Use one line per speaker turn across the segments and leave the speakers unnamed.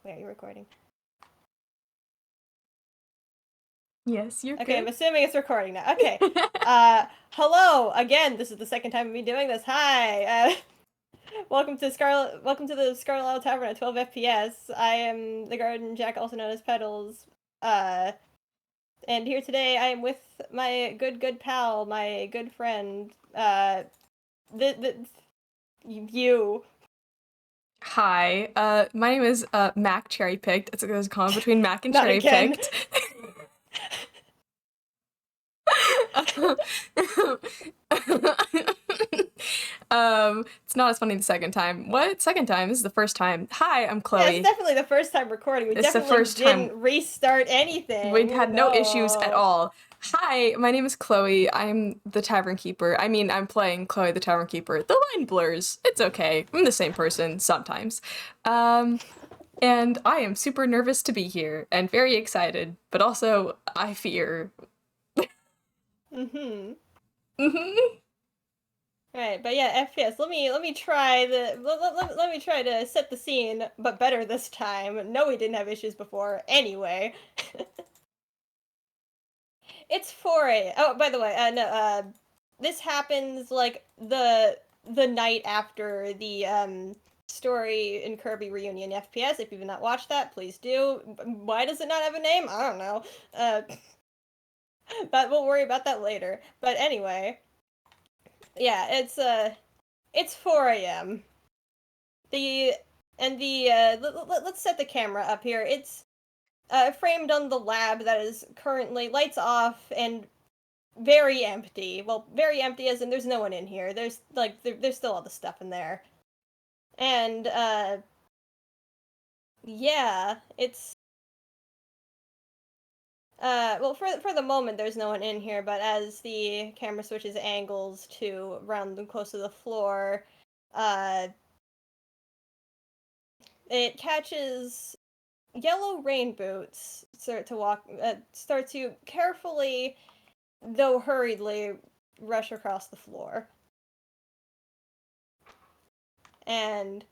Wait, are you recording?
Yes, you're
okay,
good.
I'm assuming it's recording now. Okay. Hello again. This is the second time of me doing this. Hi. Welcome to Scarlet. Welcome to the Scarlet Tavern at 12 FPS. I am the Garden Jack, also known as Petals. And here today I am with my good pal, my good friend. You.
Hi, my name is Mac Cherry Picked. It's a comment between Mac and
Not
Cherry
again.
Picked. It's not as funny the second time. What? Second time? This is the first time. Hi, I'm
Yeah,
Chloe.
it's definitely the first time recording. We
It's the
definitely
first
didn't
time.
restart anything.
We had no issues at all. Hi, my name is Chloe. I'm the Tavernkeeper. I mean, I'm playing Chloe the Tavernkeeper. The line blurs. It's okay. I'm the same person sometimes. And I am super nervous to be here and very excited, but also I fear.
Mm-hmm.
Mm-hmm.
Right, but yeah, FPS. Let me try let me try to set the scene, but better this time. No, we didn't have issues before. Anyway, it's 4 a. Oh, by the way, no, this happens like the night after the Story and Kirby reunion FPS. If you've not watched that, please do. Why does it not have a name? I don't know. But we'll worry about that later. But anyway, yeah, it's 4 a.m. Let's set the camera up here. It's framed on the lab that is currently lights off and very empty. Well, very empty as in there's no one in here. There's still all the stuff in there. And yeah, it's well, for the moment there's no one in here, but as the camera switches angles to round them close to the floor, it catches yellow rain boots start to carefully, though hurriedly, rush across the floor. And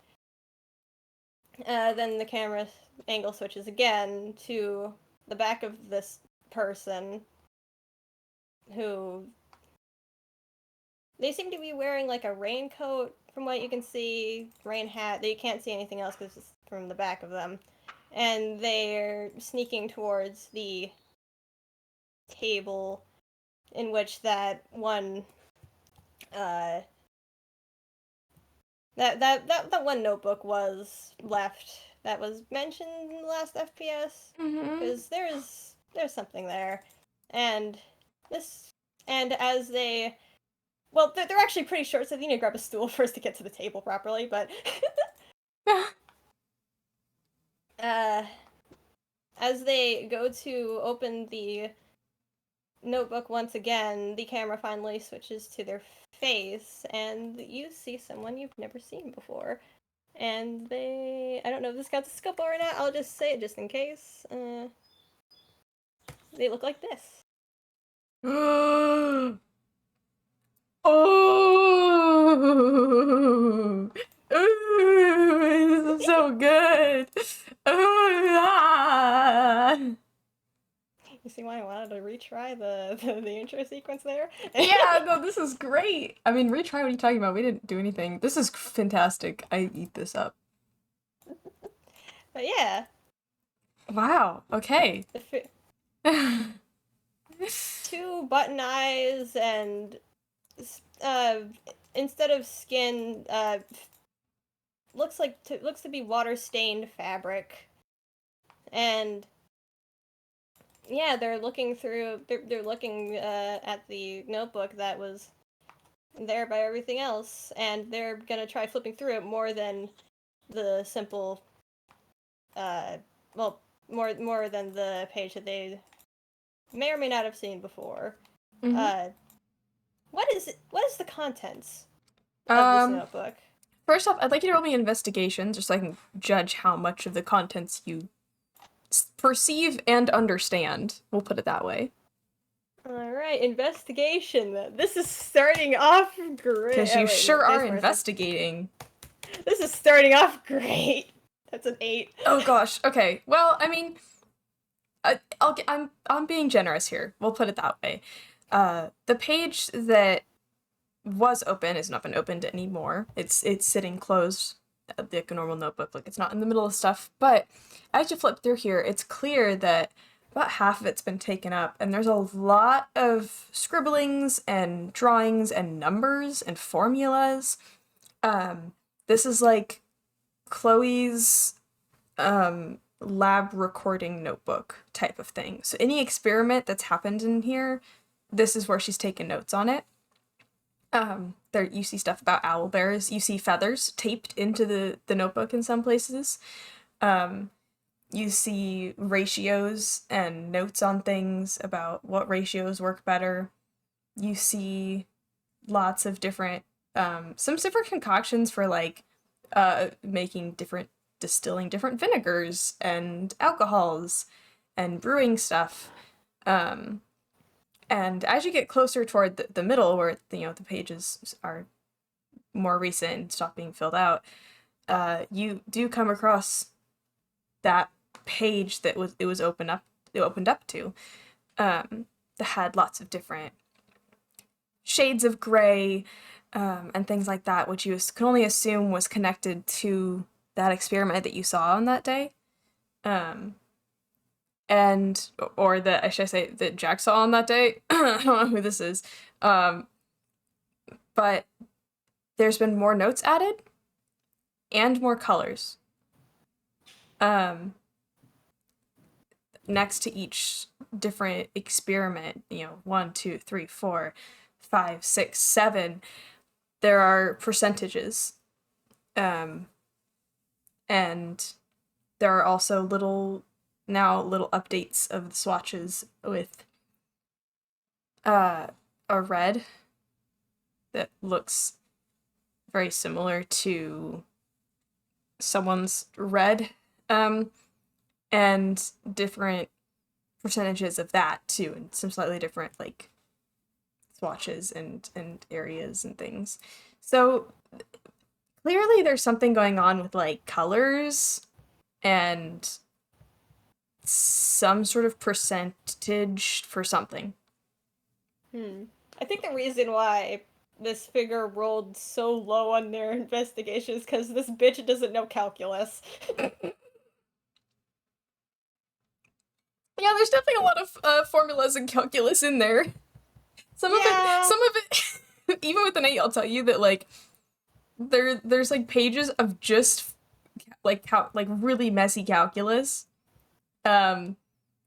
then the camera angle switches again to the back of this person who they seem to be wearing like a raincoat from what you can see, rain hat. They can't see anything else because it's from the back of them. And they're sneaking towards the table in which that one that one notebook was left that was mentioned in the last FPS, because there's something there. And as they, well, they're actually pretty short, so they need to grab a stool first to get to the table properly, but as they go to open the notebook once again, the camera finally switches to their face, and you see someone you've never seen before. And I don't know if this got the scope or not, I'll just say it just in case. They look like this.
Oh, this is so good.
You see why I wanted to retry the intro sequence there?
Yeah, no, this is great. I mean, retry, what are you talking about? We didn't do anything. This is fantastic. I eat this up.
But yeah.
Wow, okay.
Two button eyes and instead of skin, looks to be water stained fabric. And yeah, they're looking at the notebook that was there by everything else, and they're gonna try flipping through it more than the simple more than the page that they may or may not have seen before.
Mm-hmm.
What is the contents of this notebook?
First off, I'd like you to roll me investigation, just so I can judge how much of the contents you perceive and understand. We'll put it that way.
Alright, investigation. This is starting off great.
Because you sure are investigating.
This is starting off great. That's an 8.
Oh gosh. Okay. Well, I mean, I'm being generous here. We'll put it that way. The page that was open has not been opened anymore. It's sitting closed, like a normal notebook. Like, it's not in the middle of stuff. But as you flip through here, it's clear that about half of it's been taken up, and there's a lot of scribblings and drawings and numbers and formulas. This is like Chloe's lab recording notebook type of thing. So any experiment that's happened in here, this is where she's taken notes on it. There you see stuff about owl bears. You see feathers taped into the notebook in some places. You see ratios and notes on things about what ratios work better. You see lots of different, some different concoctions for like distilling different vinegars and alcohols and brewing stuff. And as you get closer toward the middle, where the pages are more recent and stop being filled out, you do come across that page that it opened up to, that had lots of different shades of gray, and things like that, which you can only assume was connected to that experiment that you saw on that day. Or that, I should say, that Jack saw on that day. I don't know who this is. But there's been more notes added and more colors. Next to each different experiment, 1, 2, 3, 4, 5, 6, 7, there are percentages. And there are also little updates of the swatches with a red that looks very similar to someone's red, and different percentages of that too, and some slightly different like swatches and areas and things. So clearly there's something going on with like colors and some sort of percentage for something.
I think the reason why this figure rolled so low on their investigation is because this bitch doesn't know calculus.
Yeah, there's definitely a lot of formulas and calculus in there. Some of it, even with an 8, I'll tell you that like there's like pages of just like really messy calculus, and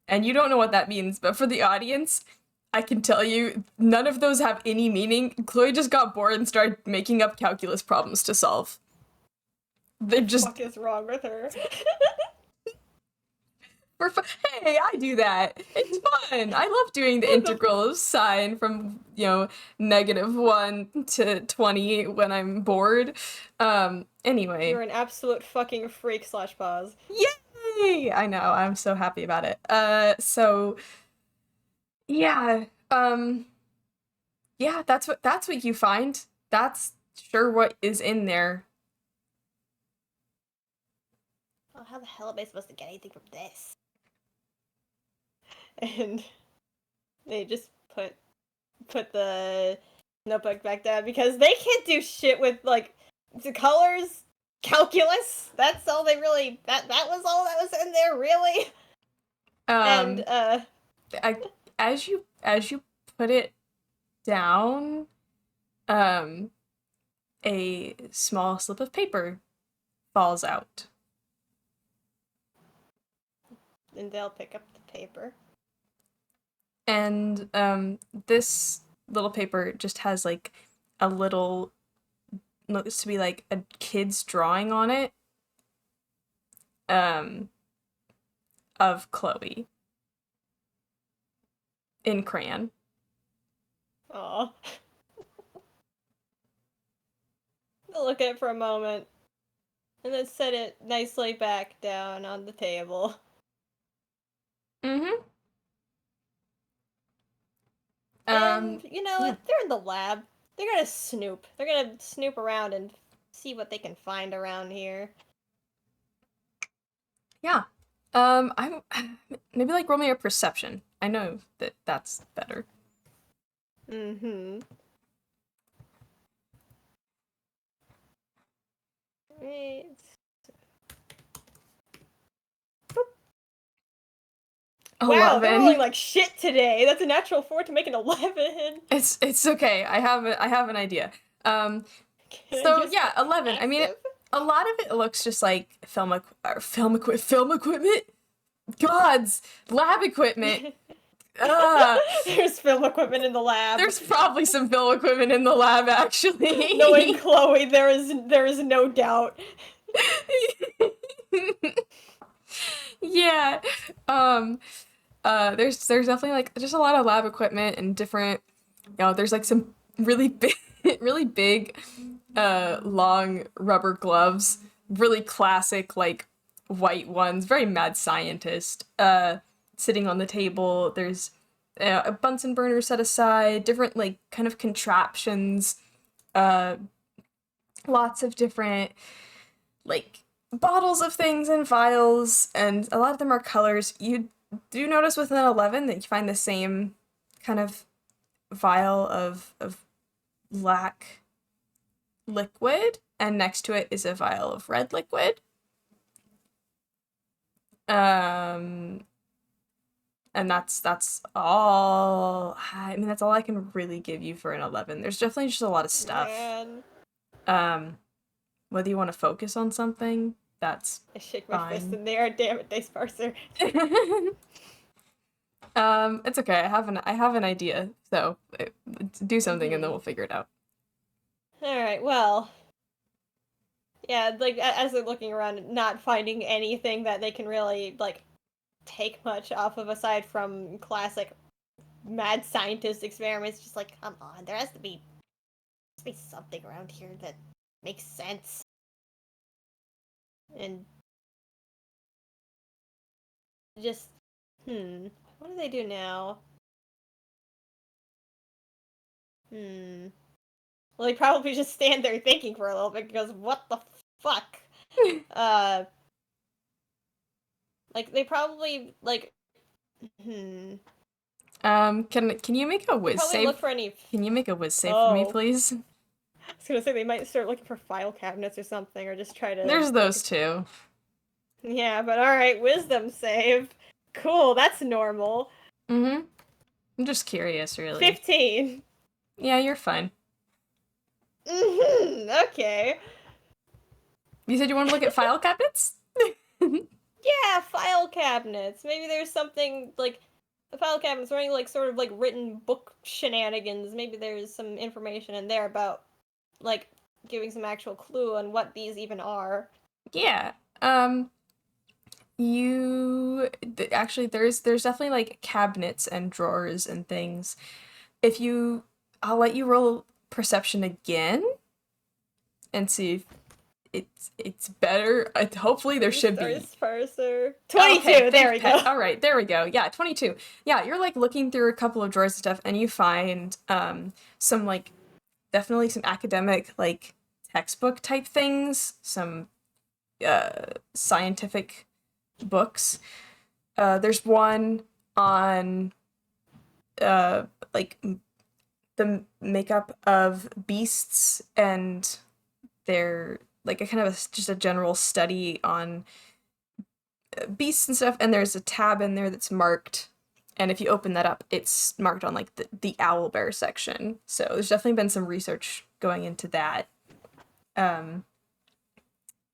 you don't know what that means, but for the audience, I can tell you none of those have any meaning. Chloe just got bored and started making up calculus problems to solve. They're just.
What the fuck is wrong with her?
Hey, I do that. It's fun. I love doing the integral sine from, -1 to 20 when I'm bored. Anyway.
You're an absolute fucking freak / pause.
Yay! I know, I'm so happy about it. So yeah, yeah, that's what you find. That's sure what is in there.
Oh, how the hell am I supposed to get anything from this? And they just put the notebook back down because they can't do shit with like the colors, calculus. That's all they really. That was all that was in there, really. And
as you put it down, a small slip of paper falls out.
And they'll pick up the paper.
And this little paper just has like a little, looks to be like a kid's drawing on it, of Chloe in crayon.
Aw. I'll look at it for a moment and then set it nicely back down on the table.
Mm-hmm.
And,
yeah.
they're in the lab. They're gonna snoop. They're gonna snoop around and see what they can find around here.
Yeah. I'm maybe like roll me a perception. I know that that's better.
Mm-hmm. Wait. Wow, they're
11.
rolling like shit today. That's a natural 4 to make an 11.
It's okay. I have an idea.
Can I
So
use
yeah,
my
11. I mean,
passive?
a lot of it looks just like film equipment. Gods, lab equipment.
There's film equipment in the lab.
There's probably some film equipment in the lab, actually.
Knowing Chloe, there is no doubt.
Yeah. There's definitely like just a lot of lab equipment and different, there's like some really big really big long rubber gloves, really classic like white ones, very mad scientist sitting on the table. There's a Bunsen burner set aside, different like kind of contraptions, uh lots of different like bottles of things and vials, and a lot of them are colors. You do notice with an 11 that you find the same kind of vial of black liquid, and next to it is a vial of red liquid. And that's all. I mean, that's all I can really give you for an 11. There's definitely just a lot of stuff.
Man.
Whether you want to focus on something, that's
I shake my
fine.
fist in the air. Damn it, Dice Parser.
It's okay. I have an idea. So do something and then we'll figure it out.
All right. Well. Yeah, like as they're looking around, not finding anything that they can really like take much off of aside from classic mad scientist experiments. Just like, come on, there has to be something around here that makes sense. And just, what do they do now? Well, they probably just stand there thinking for a little bit because what the fuck? Like they probably like,
Can you make a whiz
probably
save?
look for any.
Can you make a whiz save for me, please?
I was gonna say they might start looking for file cabinets or something, or just try to.
There's those too.
Yeah, but all right, wisdom save. Cool, that's normal.
I'm just curious, really.
15.
Yeah, you're fine.
Okay.
You said you want to look at file cabinets?
Yeah, file cabinets. Maybe there's something like the file cabinets or any like sort of like written book shenanigans. Maybe there's some information in there about like giving some actual clue on what these even are.
Yeah. Actually there's definitely like cabinets and drawers and things. I'll let you roll perception again and see if it's better. Hopefully there should be.
Parser. 22.
Okay,
there we go.
All right, there we go. Yeah, 22. Yeah, you're like looking through a couple of drawers and stuff, and you find some like definitely some academic like textbook type things, some scientific books. There's one on like the makeup of beasts, and they're like a kind of just a general study on beasts and stuff, and there's a tab in there that's marked, and if you open that up, it's marked on like the owl bear section. So there's definitely been some research going into that. And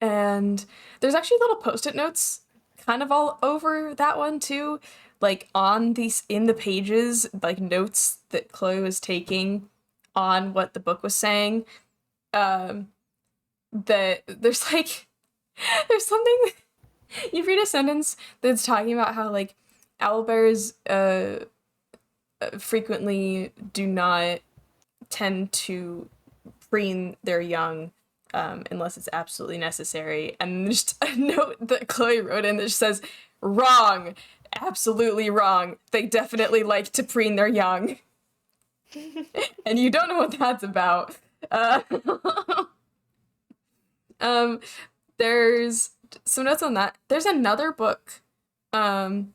there's actually little post-it notes kind of all over that one too, like on these in the pages, like notes that Chloe was taking on what the book was saying. That there's something you read a sentence that's talking about how like owlbears frequently do not tend to preen their young unless it's absolutely necessary, and there's just a note that Chloe wrote in that just says, wrong, absolutely wrong, they definitely like to preen their young. And you don't know what that's about. There's some notes on that. There's another book on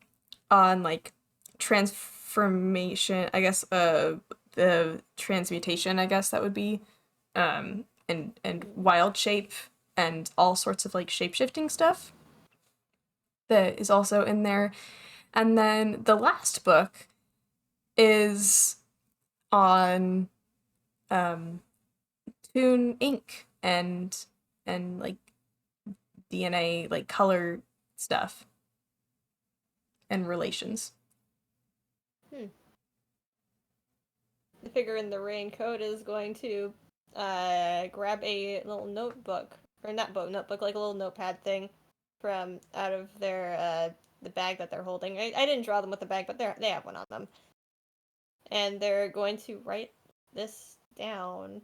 like transformation, I guess, the transmutation, I guess that would be, and wild shape and all sorts of like shape-shifting stuff that is also in there. And then the last book is on Toon ink and like DNA, like color stuff and relations.
The figure in the raincoat is going to grab a little notebook, or not notebook, like a little notepad thing from out of their the bag that they're holding. I didn't draw them with the bag, but they have one on them, and they're going to write this down.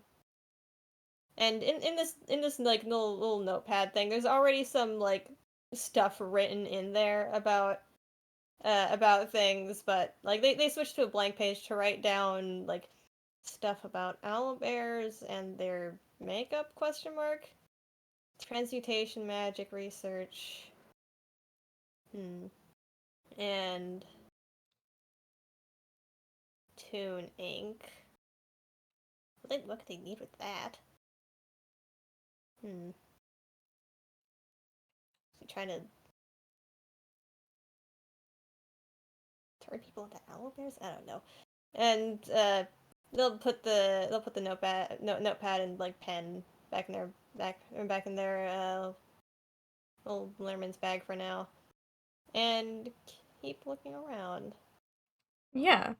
And in this like little notepad thing, there's already some like stuff written in there about things, but like they switched to a blank page to write down like stuff about owlbears and their makeup ? Transmutation magic research. And Toon ink. What could they need with that? So trying to turn people into owlbears? I don't know. And they'll put the notepad and like pen back in their little Lerman's bag for now, and keep looking around.
Yeah.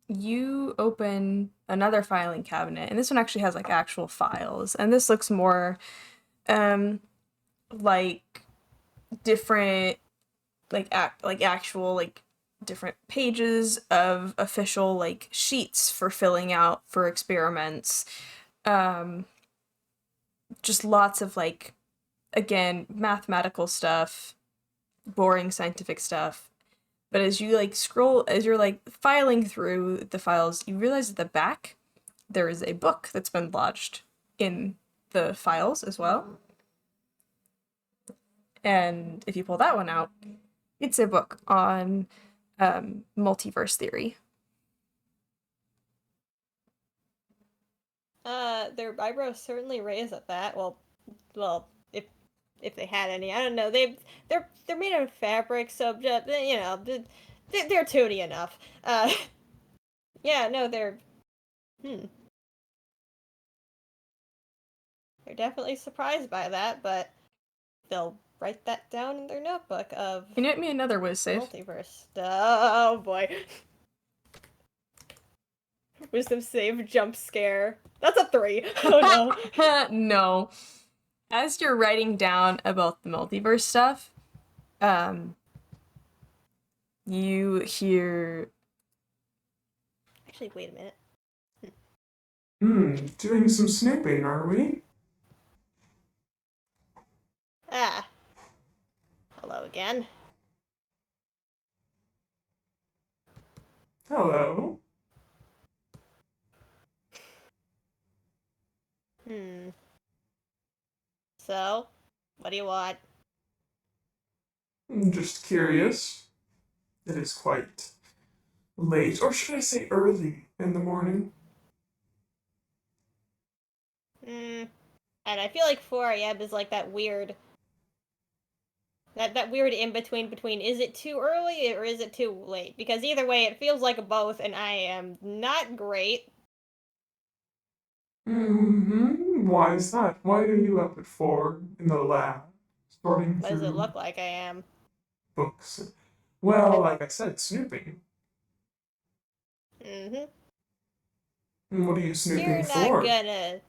You open another filing cabinet, and this one actually has like actual files, and this looks more like different like actual like different pages of official like sheets for filling out for experiments. Just lots of like, again, mathematical stuff, boring scientific stuff. But as you like scroll, as you're like filing through the files, you realize at the back there is a book that's been lodged in the files as well. And if you pull that one out, it's a book on multiverse theory.
Their eyebrows certainly raise at that. Well, if they had any, I don't know. They're made of fabric, so you know, they're toony enough. Yeah, no, they're they're definitely surprised by that, but they'll write that down in their notebook of.
Can you hit me another whiz save?
Multiverse. Oh boy. Wisdom save jump scare. That's a 3. Oh
no. No. As you're writing down about the multiverse stuff, you hear.
Actually, wait a minute.
Doing some snooping, are we?
Ah. Hello again.
Hello.
So, what do you want?
I'm just curious. It is quite late, or should I say early in the morning?
And I feel like 4 a.m. is like that weird... That weird in-between between is it too early or is it too late? Because either way, it feels like both, and I am not great.
Why is that? Why are you up at 4 in the lab, sorting
What
through
does it look like I am?
books? Well, like I said, snooping. And what are you snooping
You're
for?
not gonna...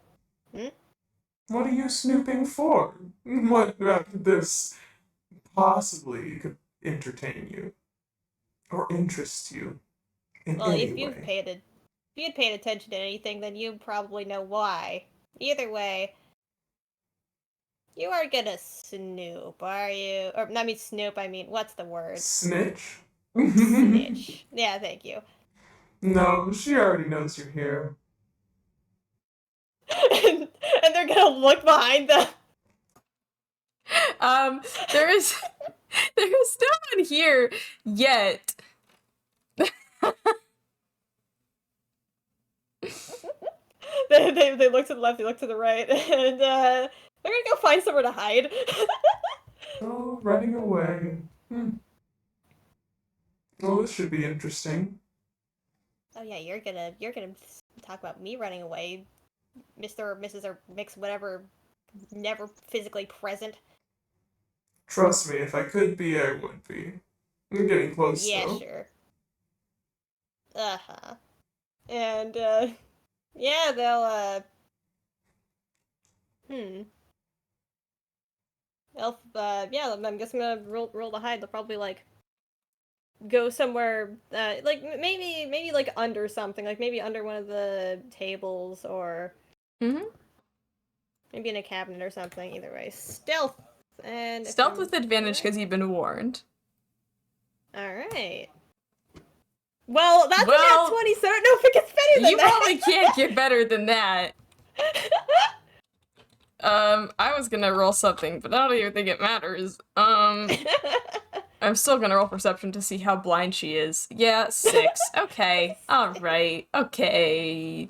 What are you snooping for? What about this possibly could entertain you or interest you in
Well,
any
if
way?
if you'd paid attention to anything, then you probably know why. Either way, you are gonna snoop, are you? Or, I mean snoop, I mean, what's the word?
Snitch?
Snitch. Yeah, thank you.
No, she already knows you're here.
And they're gonna look behind them.
There is no one here yet.
They look to the left, they look to the right, and they're gonna go find somewhere to hide.
Oh, running away. Well, this should be interesting.
Oh yeah, you're gonna talk about me running away, Mr. or Mrs. or Mix, whatever, never physically present.
Trust me, if I could be, I would be. I'm getting close,
Yeah,
though.
sure. Uh-huh. And, yeah, they'll, yeah, I'm guessing I'm gonna roll to hide. They'll probably, like, go somewhere, like, maybe, like, under something. Like, maybe under one of the tables, or maybe in a cabinet or something. Either way. Stealth! And
Stealth with advantage because you've been warned.
Alright. Well, that's a nat 20, so I don't know if it gets better than that.
You probably can't get better than that. I was gonna roll something, but I don't even think it matters. I'm still gonna roll perception to see how blind she is. Yeah, 6. Okay. Alright. Okay.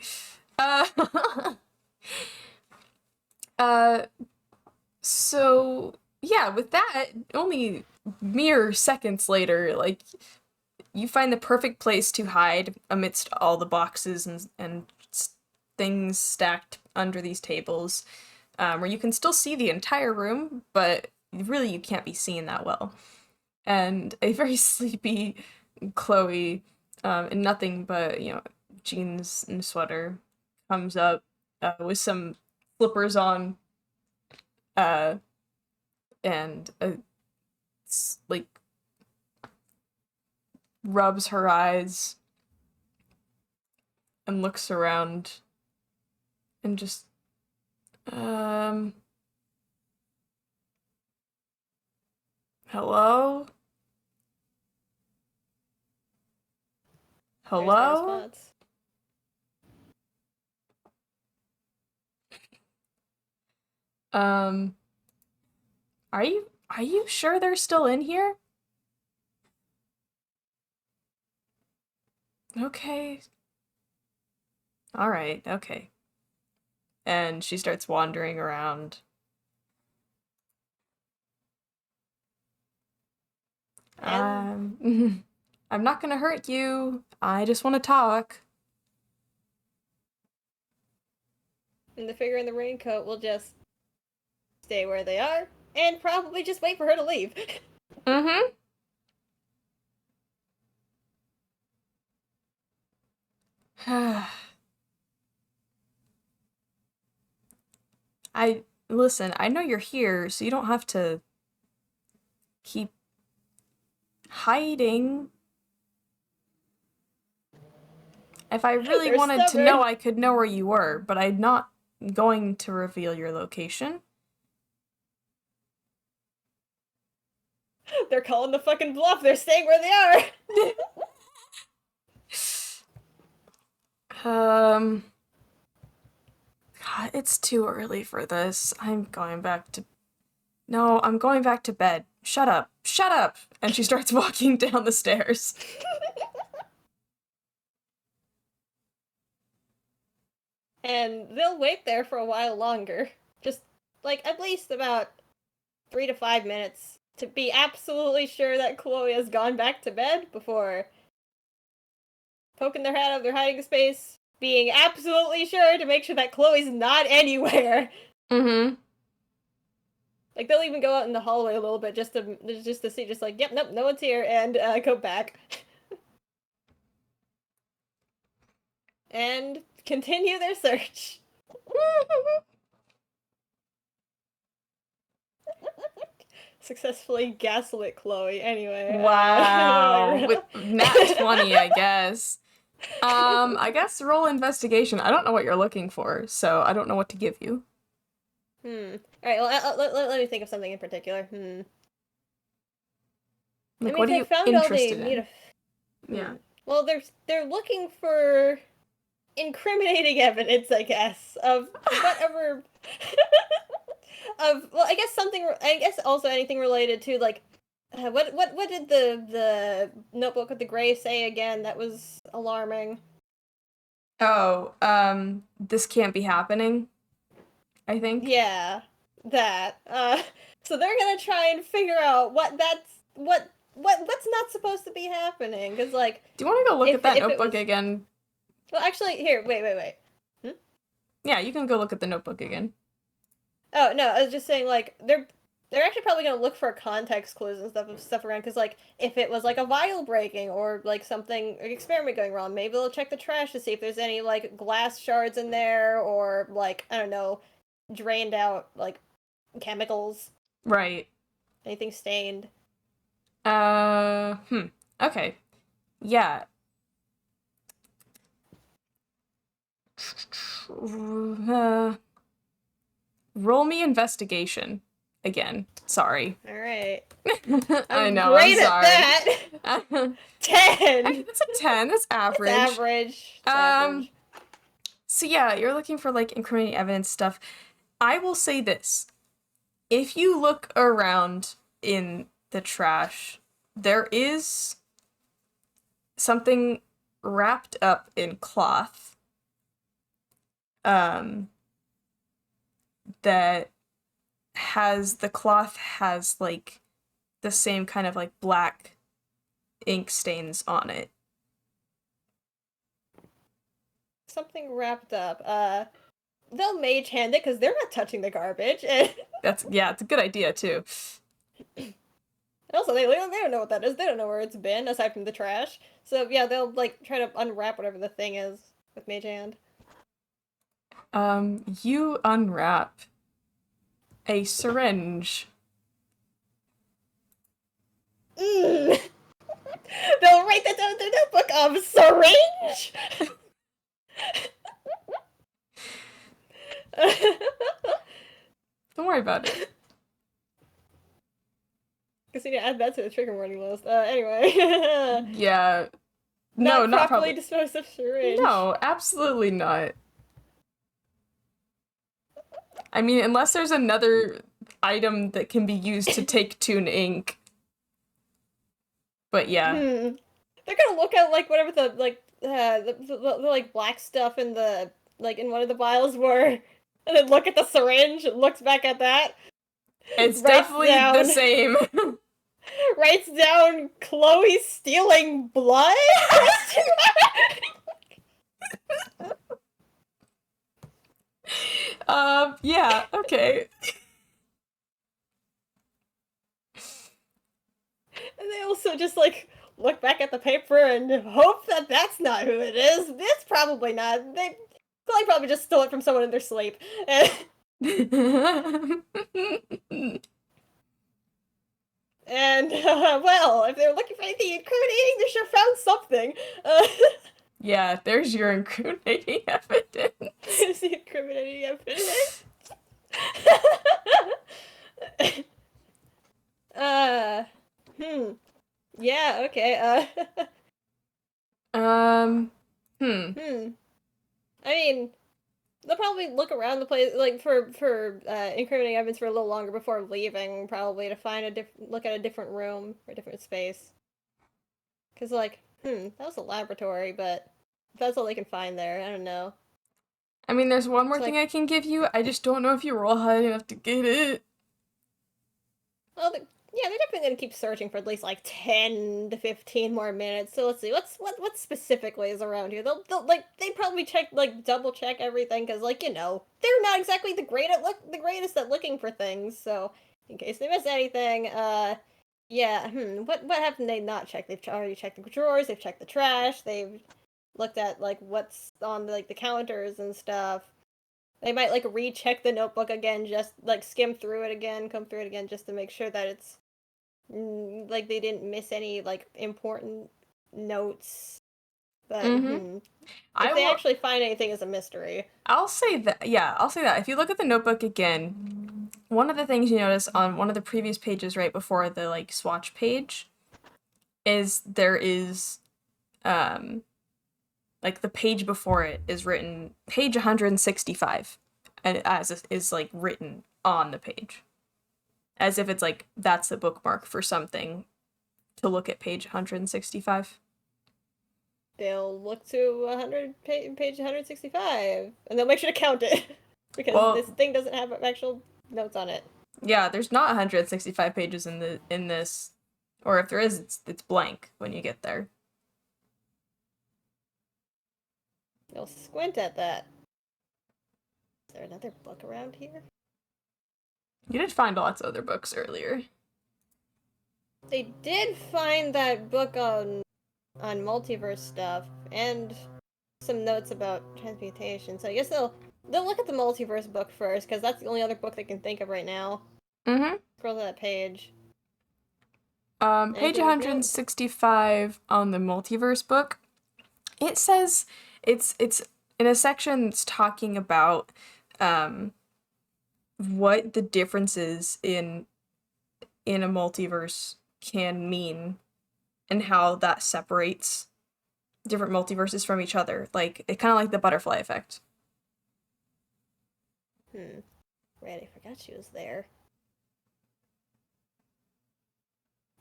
So, yeah, with that, only mere seconds later, like, you find the perfect place to hide amidst all the boxes and things stacked under these tables, where you can still see the entire room, but really you can't be seen that well. And a very sleepy Chloe, in nothing but, jeans and sweater, comes up with some slippers on, and like rubs her eyes and looks around and just hello? Hello? Are you sure they're still in here? Okay. Alright, okay. And she starts wandering around. I'm not gonna hurt you. I just want to talk.
And the figure in the raincoat will just stay where they are and probably just wait for her to leave.
Listen, I know you're here, so you don't have to keep hiding. If I really wanted to know, I could know where you were, but I'm not going to reveal your location.
They're calling the fucking bluff. They're staying where they
are. God, it's too early for this. I'm going back to bed. Shut up. Shut up! And she starts walking down the stairs.
And they'll wait there for a while longer. Just, like, at least about 3 to 5 minutes to be absolutely sure that Chloe has gone back to bed before poking their head out of their hiding space, being absolutely sure to make sure that Chloe's not anywhere. Like, they'll even go out in the hallway a little bit just to see, just like, yep, nope, no one's here, and go back. And continue their search. Successfully gaslit Chloe, anyway.
Wow. With nat 20, I guess. I guess roll investigation. I don't know what you're looking for, so I don't know what to give you.
Alright, well, let me think of something in particular.
Like, what are you interested in?
Yeah. Well, they're looking for incriminating evidence, I guess, of whatever I guess something. I guess also anything related to like, what did the notebook with the gray say again? That was alarming.
Oh, this can't be happening, I think.
Yeah, that. So they're gonna try and figure out what's not supposed to be happening. Cause like,
Do you want to go look
if
at that
if it
notebook
was
again?
well, actually, here, wait.
Yeah, you can go look at the notebook again.
Oh no, I was just saying like they're actually probably gonna look for context clues and stuff around because like if it was like a vial breaking or like something an experiment going wrong, maybe they'll check the trash to see if there's any like glass shards in there or like I don't know, drained out like chemicals,
Right.
anything stained.
Okay. Yeah. Roll me investigation again. Sorry.
All right,
I
I'm
know,
great
I'm
at that.
Hey,
10.
that's a 10. That's average.
It's average. It's average.
So yeah, you're looking for like incriminating evidence stuff. I will say this. If you look around in the trash, there is something wrapped up in cloth that the cloth has like the same kind of like black ink stains on it.
Something wrapped up. They'll mage hand it because they're not touching the garbage.
It's a good idea too.
Also, they don't know what that is. They don't know where it's been aside from the trash. So yeah, they'll like try to unwrap whatever the thing is with mage hand.
You unwrap a syringe.
They'll write that down in their notebook of syringe.
Don't worry about it.
Guess you need to add that to the trigger warning list. Anyway.
Yeah. No, not
properly
probably.
disposed of syringe.
No, absolutely not. I mean, unless there's another item that can be used to take tune ink. But yeah.
They're gonna look at like whatever the like the like black stuff in the like in one of the vials were, and then look at the syringe. And looks back at that.
It's definitely the same.
Writes down Chloe stealing blood.
Yeah, okay.
And they also just like look back at the paper and hope that that's not who it is. It's probably not. They probably just stole it from someone in their sleep. And, well, if they were looking for anything incriminating, they should have found something.
Yeah, there's your incriminating evidence.
There's the incriminating evidence. Yeah, okay, I mean, they'll probably look around the place, like, for incriminating evidence for a little longer before leaving, probably, to find look at a different room, or a different space. Because, like, that was a laboratory, but if that's all they can find there, I don't know.
I mean, there's one more
It's
thing
like-
I can give you, I just don't know if you roll high enough to get it.
Well, yeah, they're definitely gonna keep searching for at least like 10 to 15 more minutes. So let's see, what specifically is around here? They'll they probably double check everything because like they're not exactly the greatest at looking for things. So in case they miss anything, yeah, what haven't they not checked? They've already checked the drawers. They've checked the trash. They've looked at like what's on the counters and stuff. They might like recheck the notebook again, just like skim through it again, come through it again, just to make sure that it's like they didn't miss any like important notes. But if they actually find anything, is a mystery.
I'll say that. Yeah, I'll say that. If you look at the notebook again, one of the things you notice on one of the previous pages, right before the like swatch page, is there is like the page before it is written page 165, and as is like written on the page. As if it's like, that's the bookmark for something to look at page 165.
They'll look to page 165, and they'll make sure to count it, because this thing doesn't have actual notes on it.
Yeah, there's not 165 pages in this, or if there is, it's blank when you get there.
They'll squint at that. Is there another book around here?
You did find lots of other books earlier.
They did find that book on multiverse stuff, and some notes about transmutation, so I guess they'll look at the multiverse book first, because that's the only other book they can think of right now.
Mm-hmm.
Scroll to that page.
Page 165 on the multiverse book. It says it's in a section that's talking about what the differences in a multiverse can mean and how that separates different multiverses from each other. Like, it kind of like the butterfly effect.
Right, I forgot she was there.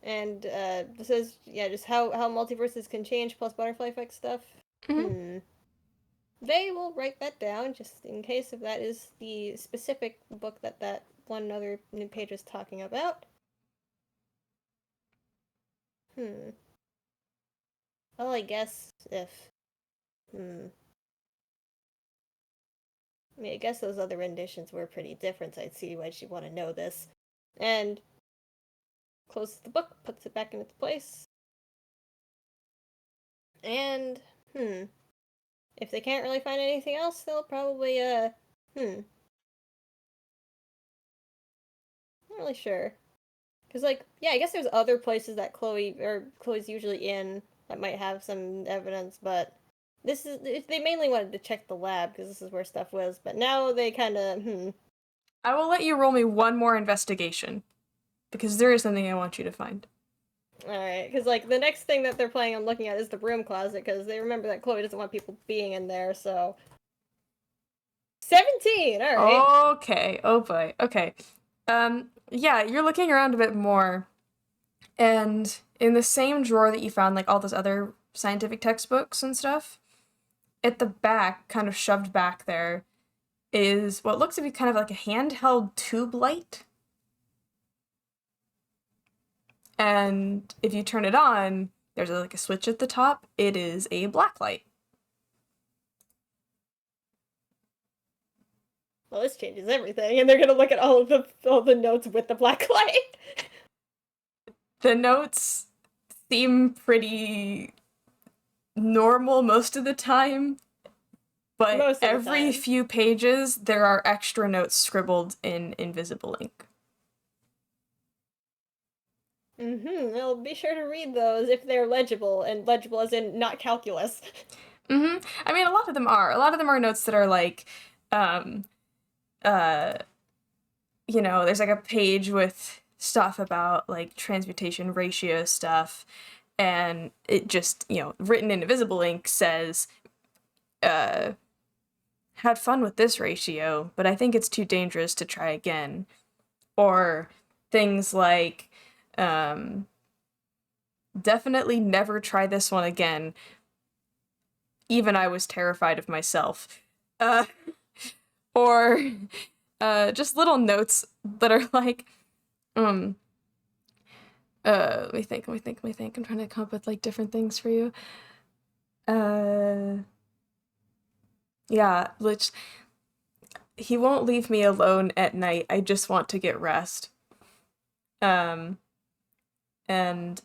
And this is, just how multiverses can change plus butterfly effect stuff.
Mm-hmm.
They will write that down just in case if that is the specific book that one other new page is talking about. Well, I guess if... I mean, I guess those other renditions were pretty different, so I'd see why she'd want to know this. And closes the book, puts it back in its place. And, if they can't really find anything else, they'll probably, not really sure. Because, like, yeah, I guess there's other places that Chloe's usually in that might have some evidence, but they mainly wanted to check the lab because this is where stuff was, but now they kind of,
I will let you roll me one more investigation, because there is something I want you to find.
Alright, because, like, the next thing that they're planning on looking at is the broom closet, because they remember that Chloe doesn't want people being in there, so... 17! Alright.
Okay, oh boy, okay. Yeah, you're looking around a bit more, and in the same drawer that you found, like, all those other scientific textbooks and stuff, at the back, kind of shoved back there, is what looks to be kind of like a handheld tube light. And if you turn it on, there's like a switch at the top. It is a black light.
Well, this changes everything, and they're gonna look at all the notes with the black light.
The notes seem pretty normal most of the time, but every few pages there are extra notes scribbled in invisible ink.
Well, be sure to read those if they're legible, and legible as in not calculus.
I mean, a lot of them are. A lot of them are notes that are like, you know, there's like a page with stuff about like transmutation ratio stuff, and it just, you know, written in invisible ink says, had fun with this ratio, but I think it's too dangerous to try again. Or things like, definitely never try this one again. Even I was terrified of myself. Or just little notes that are like, let me think. I'm trying to come up with like different things for you. Yeah, which he won't leave me alone at night. I just want to get rest. And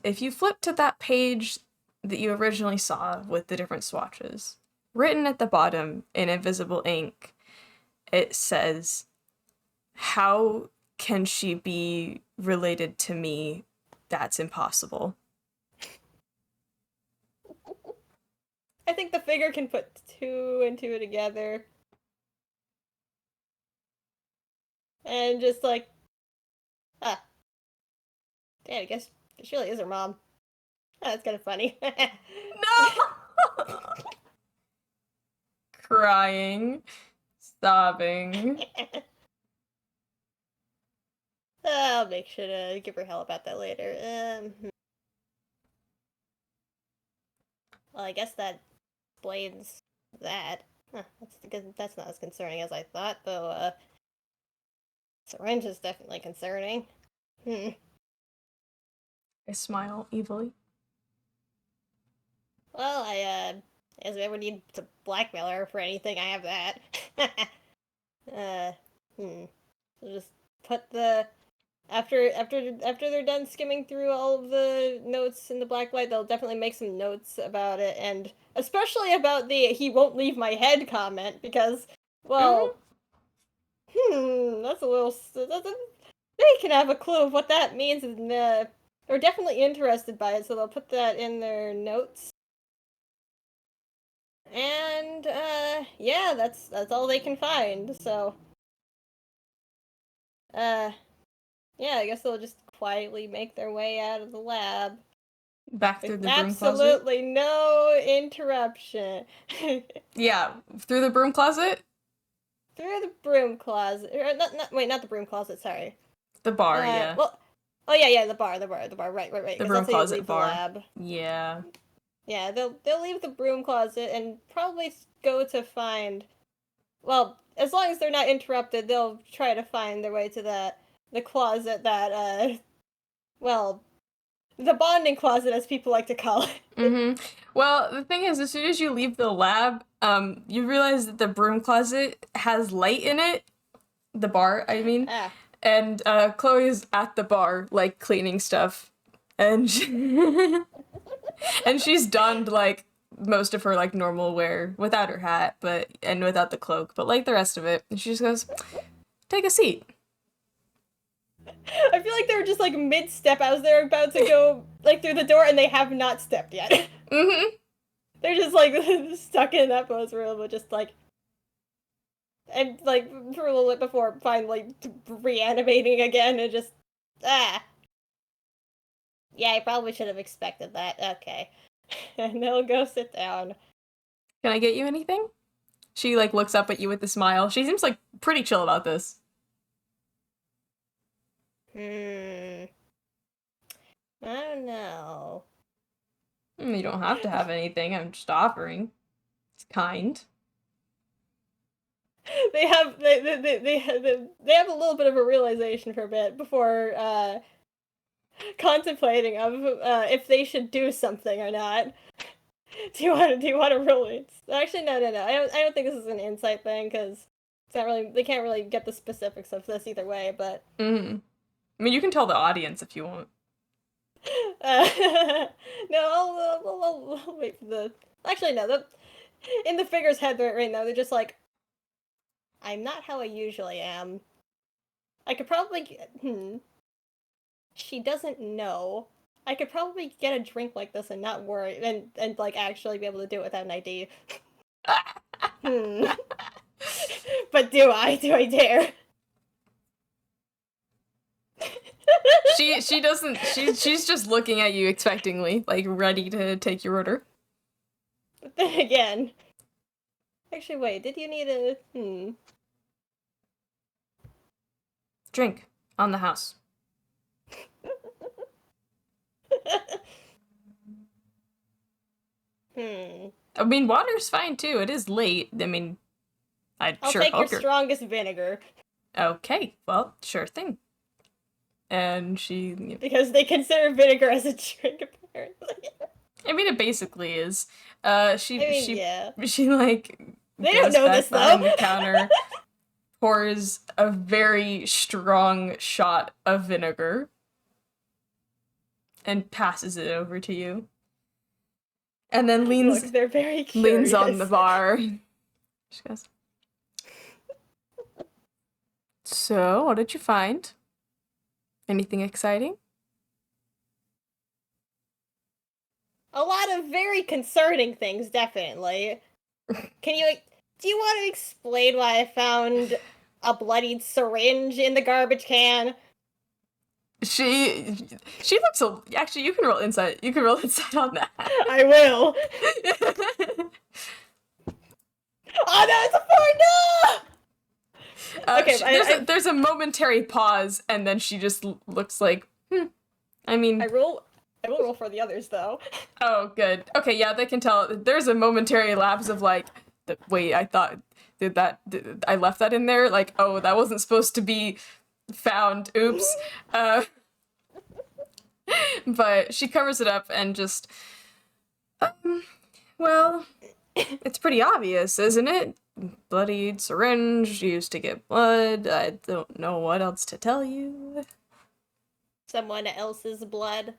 if you flip to that page that you originally saw with the different swatches, written at the bottom in invisible ink, it says, "How can she be related to me? That's impossible."
I think the figure can put two and two together. And just like, damn, I guess she really is her mom. That's kind of funny.
No! Crying. Sobbing.
I'll make sure to give her hell about that later. Well, I guess that explains that. Huh, that's not as concerning as I thought, though. Syringe is definitely concerning.
I smile evilly.
Well, if I ever need to blackmail her for anything, I have that. So just put the after they're done skimming through all of the notes in the blacklight, they'll definitely make some notes about it, and especially about the "he won't leave my head" comment, because, well, that's a little. They can have a clue of what that means, and they're definitely interested by it, so they'll put that in their notes. And yeah, that's all they can find. So, yeah, I guess they'll just quietly make their way out of the lab.
Back through
With
the broom closet?
absolutely no interruption.
Yeah, through the broom closet?
Through the broom closet. Not the broom closet, sorry.
The bar, yeah.
Well, oh yeah, the bar, right.
The broom closet bar.
The lab.
Yeah.
Yeah, they'll leave the broom closet and probably go to find. Well, as long as they're not interrupted, they'll try to find their way to the closet that well, the bonding closet, as people like to call it.
Well, the thing is, as soon as you leave the lab, you realize that the broom closet has light in it. The bar, I mean.
Ah.
And Chloe's at the bar, like, cleaning stuff. And and she's donned, like, most of her, like, normal wear without her hat, and without the cloak, but, like, the rest of it. And she just goes, "Take a seat."
I feel like they were just, like, mid-step as they're about to go, like, through the door, and they have not stepped yet. They're just, like, stuck in that pose for a little bit, just, like, and, like, for a little bit before finally reanimating again, and just, Yeah, I probably should have expected that. Okay. And they'll go sit down.
Can I get you anything? She, like, looks up at you with a smile. She seems, like, pretty chill about this.
I don't know.
You don't have to have anything. I'm just offering. It's kind.
They have a little bit of a realization for a bit before contemplating of if they should do something or not. Do you want to really? Actually, no. I don't think this is an insight thing, because it's not really. They can't really get the specifics of this either way. But
I mean, you can tell the audience if you want.
No, I'll wait for the. Actually, no. In the figure's head right now, they're just like, "I'm not how I usually am. I could probably. She doesn't know. I could probably get a drink like this and not worry, and like actually be able to do it without an ID. But do I dare?"
She doesn't. She's just looking at you expectingly, like ready to take your order.
But then again, actually, wait. Did you need a
Drink on the house. I mean, water's fine too. It is late. I mean, I'll
take your strongest vinegar.
Okay, well, sure thing. And she...
Because they consider vinegar as a drink, apparently.
I mean, it basically is. She like...
They don't know this, though.
The counter, pours a very strong shot of vinegar, and passes it over to you. And then leans...
Look, they're very curious.
Leans on the bar. She goes... "So, what did you find? Anything exciting?"
A lot of very concerning things, definitely. Do you want to explain why I found a bloodied syringe in the garbage can?
She looks actually, you can roll insight. You can roll insight on that.
I will. Oh no, it's a 4, no! Okay,
there's a momentary pause, and then she just looks like, I mean...
I will roll for the others, though.
Oh, good. Okay, yeah, they can tell. There's a momentary lapse of like, wait, I thought, I left that in there? Like, oh, that wasn't supposed to be found. Oops. But she covers it up and just, well, it's pretty obvious, isn't it? Bloodied syringe, used to get blood. I don't know what else to tell you.
Someone else's blood.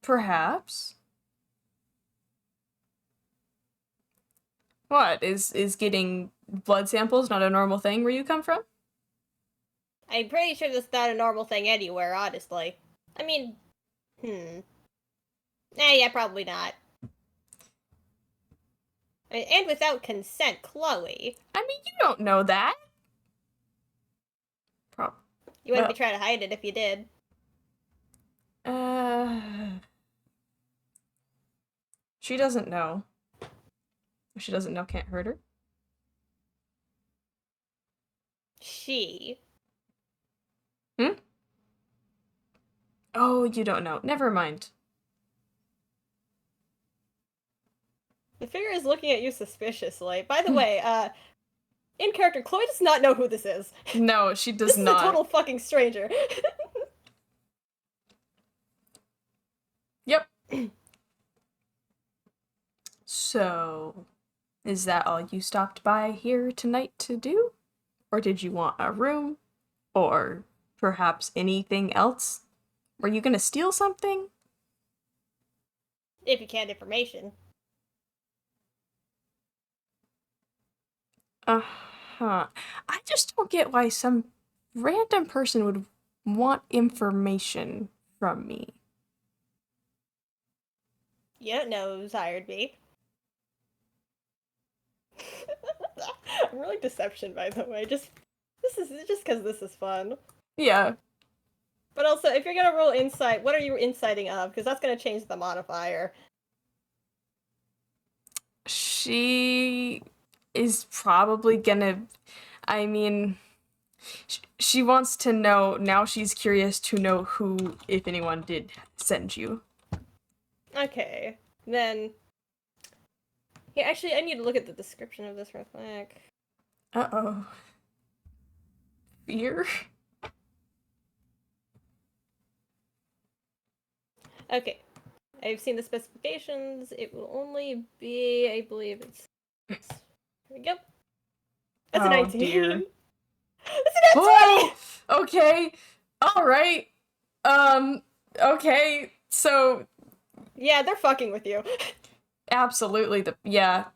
Perhaps. What, is getting blood samples not a normal thing where you come from?
I'm pretty sure that's not a normal thing anywhere, honestly. I mean, yeah, probably not. And without consent, Chloe.
I mean, you don't know that.
You wouldn't be trying to hide it if you did.
She doesn't know. If she doesn't know, can't hurt her.
She.
Oh, you don't know. Never mind.
The figure is looking at you suspiciously. By the way, in character, Chloe does not know who this is.
No, she does not.
This is a total fucking stranger.
Yep. So, is that all you stopped by here tonight to do? Or did you want a room? Or perhaps anything else? Were you gonna steal something?
If you can't information.
Uh-huh. I just don't get why some random person would want information from me.
You don't know who's hired me. I'm really deception, by the way. Just because this is fun.
Yeah.
But also, if you're gonna roll insight, what are you inciting of? Because that's gonna change the modifier.
She is probably gonna... I mean... She wants to know... Now she's curious to know who, if anyone, did send you.
Okay. Then... Yeah, actually, I need to look at the description of this real quick.
Uh-oh. Fear?
Okay. I've seen the specifications. It will only be, I believe it's... There we go. That's a 19.
Dear.
That's a nat 20!
Okay. Alright. Okay. So...
Yeah, they're fucking with you.
Absolutely. Yeah.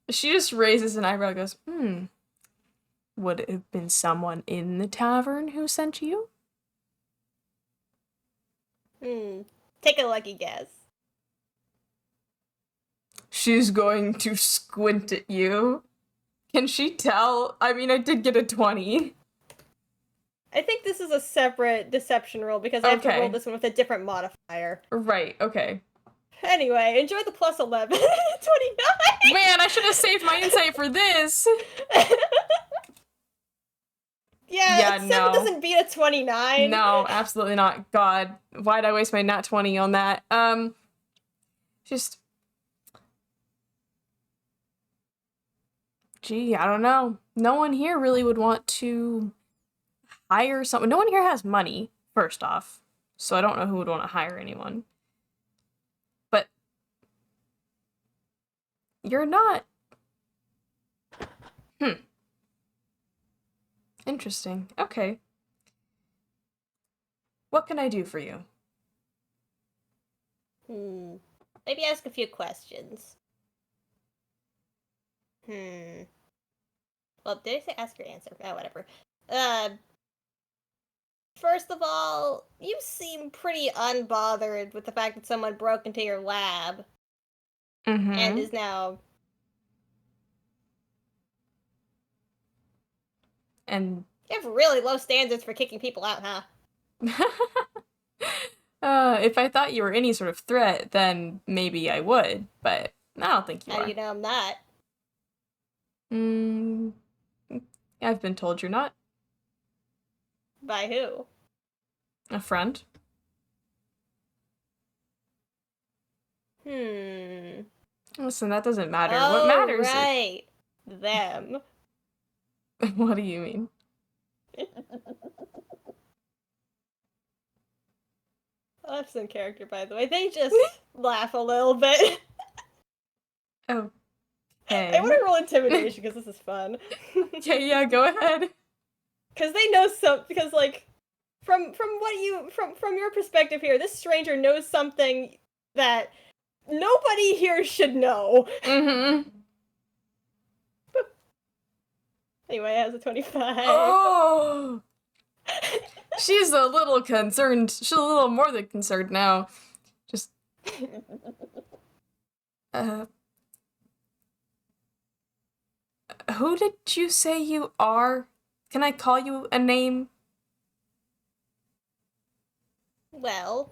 She just raises an eyebrow and goes, would it have been someone in the tavern who sent you?
Take a lucky guess.
She's going to squint at you. Can she tell? I mean, I did get a 20.
I think this is a separate deception roll because I have to roll this one with a different modifier.
Right, okay.
Anyway, enjoy the plus 11. 29!
Man, I should have saved my insight for this!
Yeah, 7 doesn't beat a 29.
No, absolutely not. God, why'd I waste my nat 20 on that? Just... Gee, I don't know. No one here really would want to hire someone. No one here has money, first off. So I don't know who would want to hire anyone. But you're not... Interesting. Okay. What can I do for you?
Maybe ask a few questions. Well, did I say ask or answer? Oh, whatever. First of all, you seem pretty unbothered with the fact that someone broke into your lab. And is now...
And...
You have really low standards for kicking people out, huh?
If I thought you were any sort of threat, then maybe I would, but I don't think you are.
You know I'm not.
I've been told you're not.
By who?
A friend? Listen, that doesn't matter. What matters is...
right. Them.
What do you mean?
That's in character, by the way. They just laugh a little bit.
Okay.
I want to roll intimidation because this is fun.
Okay, yeah, go ahead.
Because they know because like from your perspective here, this stranger knows something that nobody here should know.
Mm-hmm.
Anyway, it has a 25.
Oh! She's a little concerned. She's a little more than concerned now. Just... Who did you say you are? Can I call you a name?
Well,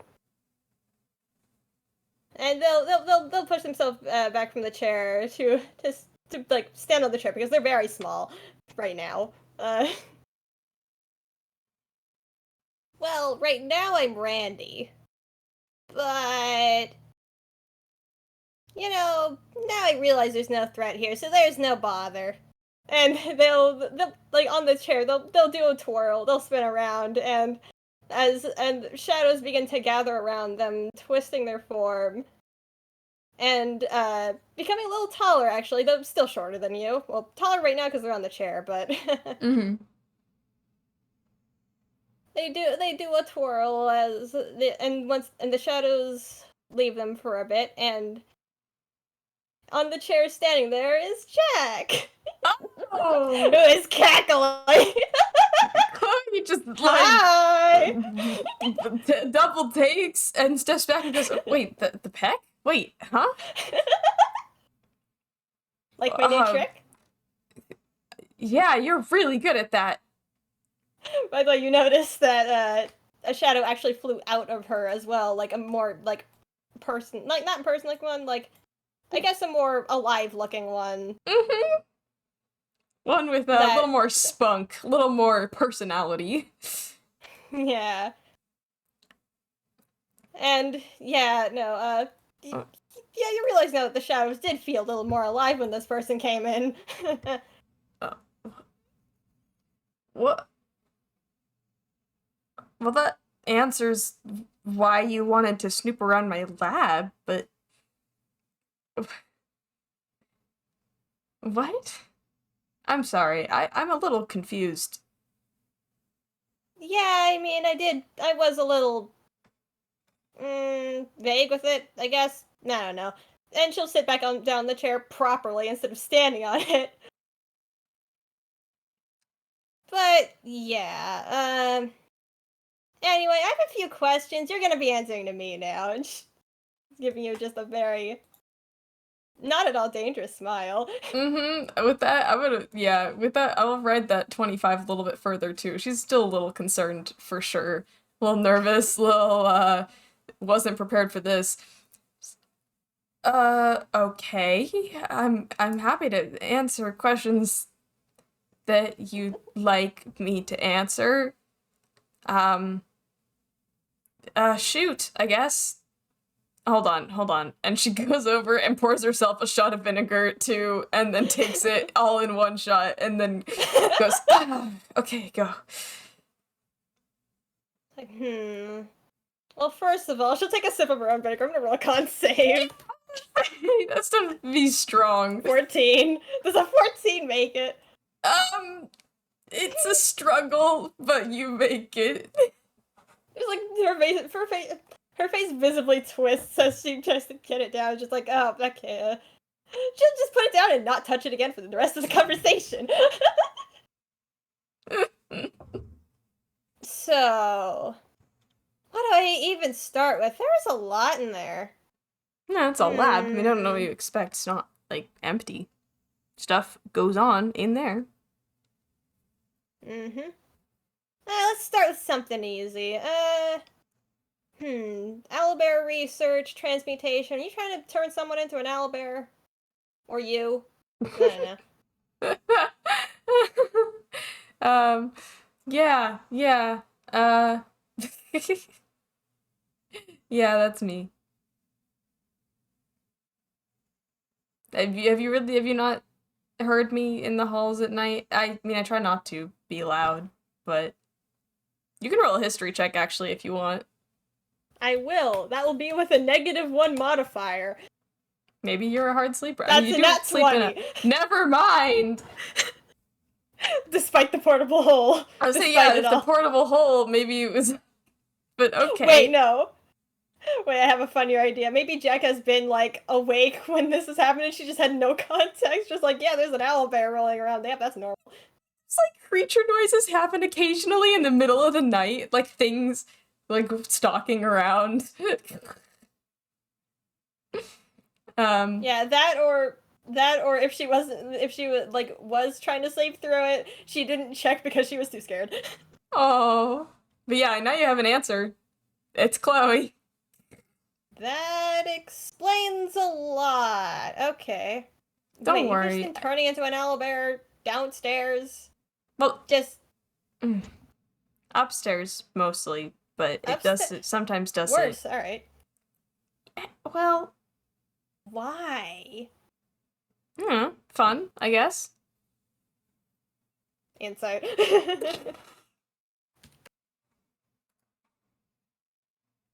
and they'll push themselves back from the chair to like stand on the chair because they're very small right now. Well, right now I'm Randy, but now I realize there's no threat here, so there's no bother. And they'll like on the chair, they'll do a twirl, they'll spin around, and shadows begin to gather around them, twisting their form, and becoming a little taller. Actually, they're still shorter than you. Well, taller right now because they're on the chair, but
Mm-hmm.
they do a twirl and the shadows leave them for a bit, and on the chair standing there is Jack.
Oh!
Who is cackling.
He just
Hi!
double takes and steps back and goes, wait, the peck? Wait, huh?
Like my new trick?
Yeah, you're really good at that.
By the way, you notice that a shadow actually flew out of her as well, like a more like person, like not person, like one, like I guess a more alive looking one.
Mm-hmm. One with a little more spunk, a little more personality.
Yeah. And yeah, no, yeah, you realize now that the shadows did feel a little more alive when this person came in.
What? Well, that answers why you wanted to snoop around my lab, but... What? I'm sorry, I'm a little confused.
Yeah, I mean, I was a little vague with it, I guess. I don't know. And she'll sit back down the chair properly instead of standing on it. But yeah, anyway, I have a few questions. You're gonna be answering to me now, and she's giving you just a very not at all dangerous smile.
Mm-hmm. With that, I'll ride that 25 a little bit further too. She's still a little concerned for sure. A little nervous, wasn't prepared for this. Okay. I'm happy to answer questions that you'd like me to answer. Shoot, I guess. Hold on. And she goes over and pours herself a shot of vinegar too, and then takes it all in one shot, and then goes, okay, go.
Like, Well, first of all, she'll take a sip of her own vinegar. I'm gonna roll a con save.
That's to be strong.
14. Does a 14 make it?
It's a struggle, but you make it.
It's like her face visibly twists as she tries to get it down. Just like, oh, okay. She'll just put it down and not touch it again for the rest of the conversation. So, what do I even start with? There's a lot in there.
No, it's a lab. I don't know what you expect. It's not, like, empty. Stuff goes on in there.
Let's start with something easy. Owlbear research, transmutation. Are you trying to turn someone into an owlbear? Or you? I don't know.
Um, yeah, yeah. Uh, yeah, that's me. Have you not heard me in the halls at night? I mean, I try not to be loud, but you can roll a history check actually if you want.
I will. That will be with a -1 modifier.
Maybe you're a hard sleeper. I
That's
mean, you
a
do
nat
sleep in
20.
Never mind.
Despite the portable hole.
I was saying,
Despite
yeah,
it
if the
all.
portable hole, maybe it was. But okay.
Wait, no. Wait, I have a funnier idea. Maybe Jack has been, like, awake when this is happening. She just had no context. Just like, yeah, there's an owlbear rolling around. Yep, that's normal.
It's like creature noises happen occasionally in the middle of the night, like things like stalking around.
Yeah, that or if she was trying to sleep through it, she didn't check because she was too scared.
Oh. But yeah, now you have an answer. It's Chloe.
That explains a lot. Okay.
Don't
Wait,
worry.
you've just been turning into an owlbear downstairs.
Well,
Just
upstairs mostly, but it sometimes does
worse.
it.
All right.
Well,
Why?
Fun, I guess.
Insight.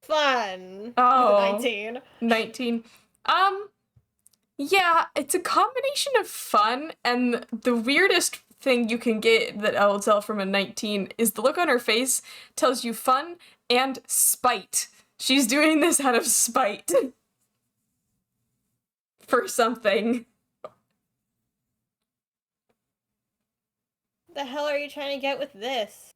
Fun.
Oh.
19.
19. Yeah, it's a combination of fun, and the weirdest thing you can get that I will tell from a 19 is the look on her face tells you fun and spite. She's doing this out of spite. For something.
The hell are you trying to get with this?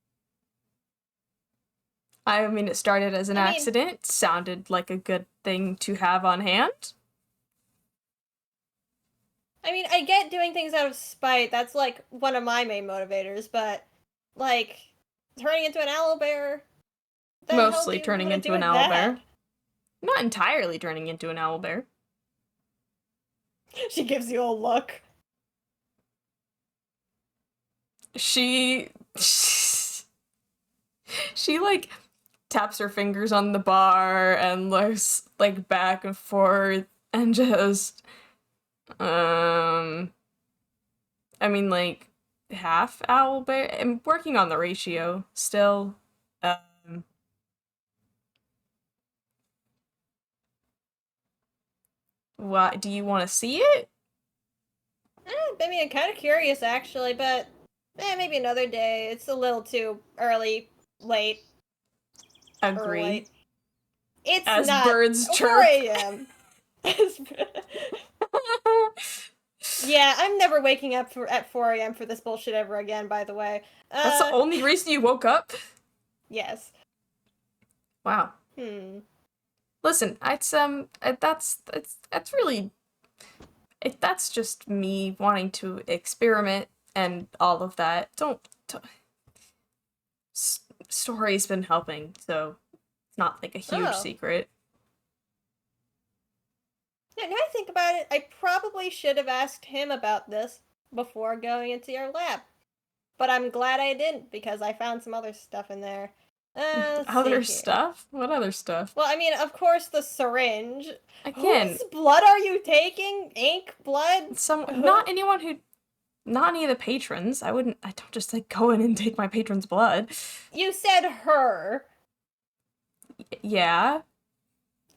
I mean, it started as an accident. It sounded like a good thing to have on hand.
I mean, I get doing things out of spite. That's, like, one of my main motivators, but, like, turning into an owlbear?
Mostly turning into an owlbear. Not entirely turning into an owlbear.
She gives you a look.
She like taps her fingers on the bar and looks like back and forth and just I mean like half owlbear. I'm working on the ratio still. What do you want to see it?
I mean, I'm kind of curious actually, but maybe another day. It's a little too early, late.
Agree.
Late. It's
as
not
birds
4
chirp.
a.m. Yeah, I'm never waking up at 4 a.m. for this bullshit ever again, by the way.
That's the only reason you woke up?
Yes.
Wow. Listen, that's really that's just me wanting to experiment and all of that. Story's been helping, so it's not like a huge secret.
Yeah, now I think about it, I probably should have asked him about this before going into your lab. But I'm glad I didn't, because I found some other stuff in there.
Other stuff? What other stuff?
Well, I mean, of course, the syringe.
Again.
Whose blood are you taking? Ink? Blood?
Not any of the patrons. I don't just like go in and take my patron's blood.
You said her.
Yeah.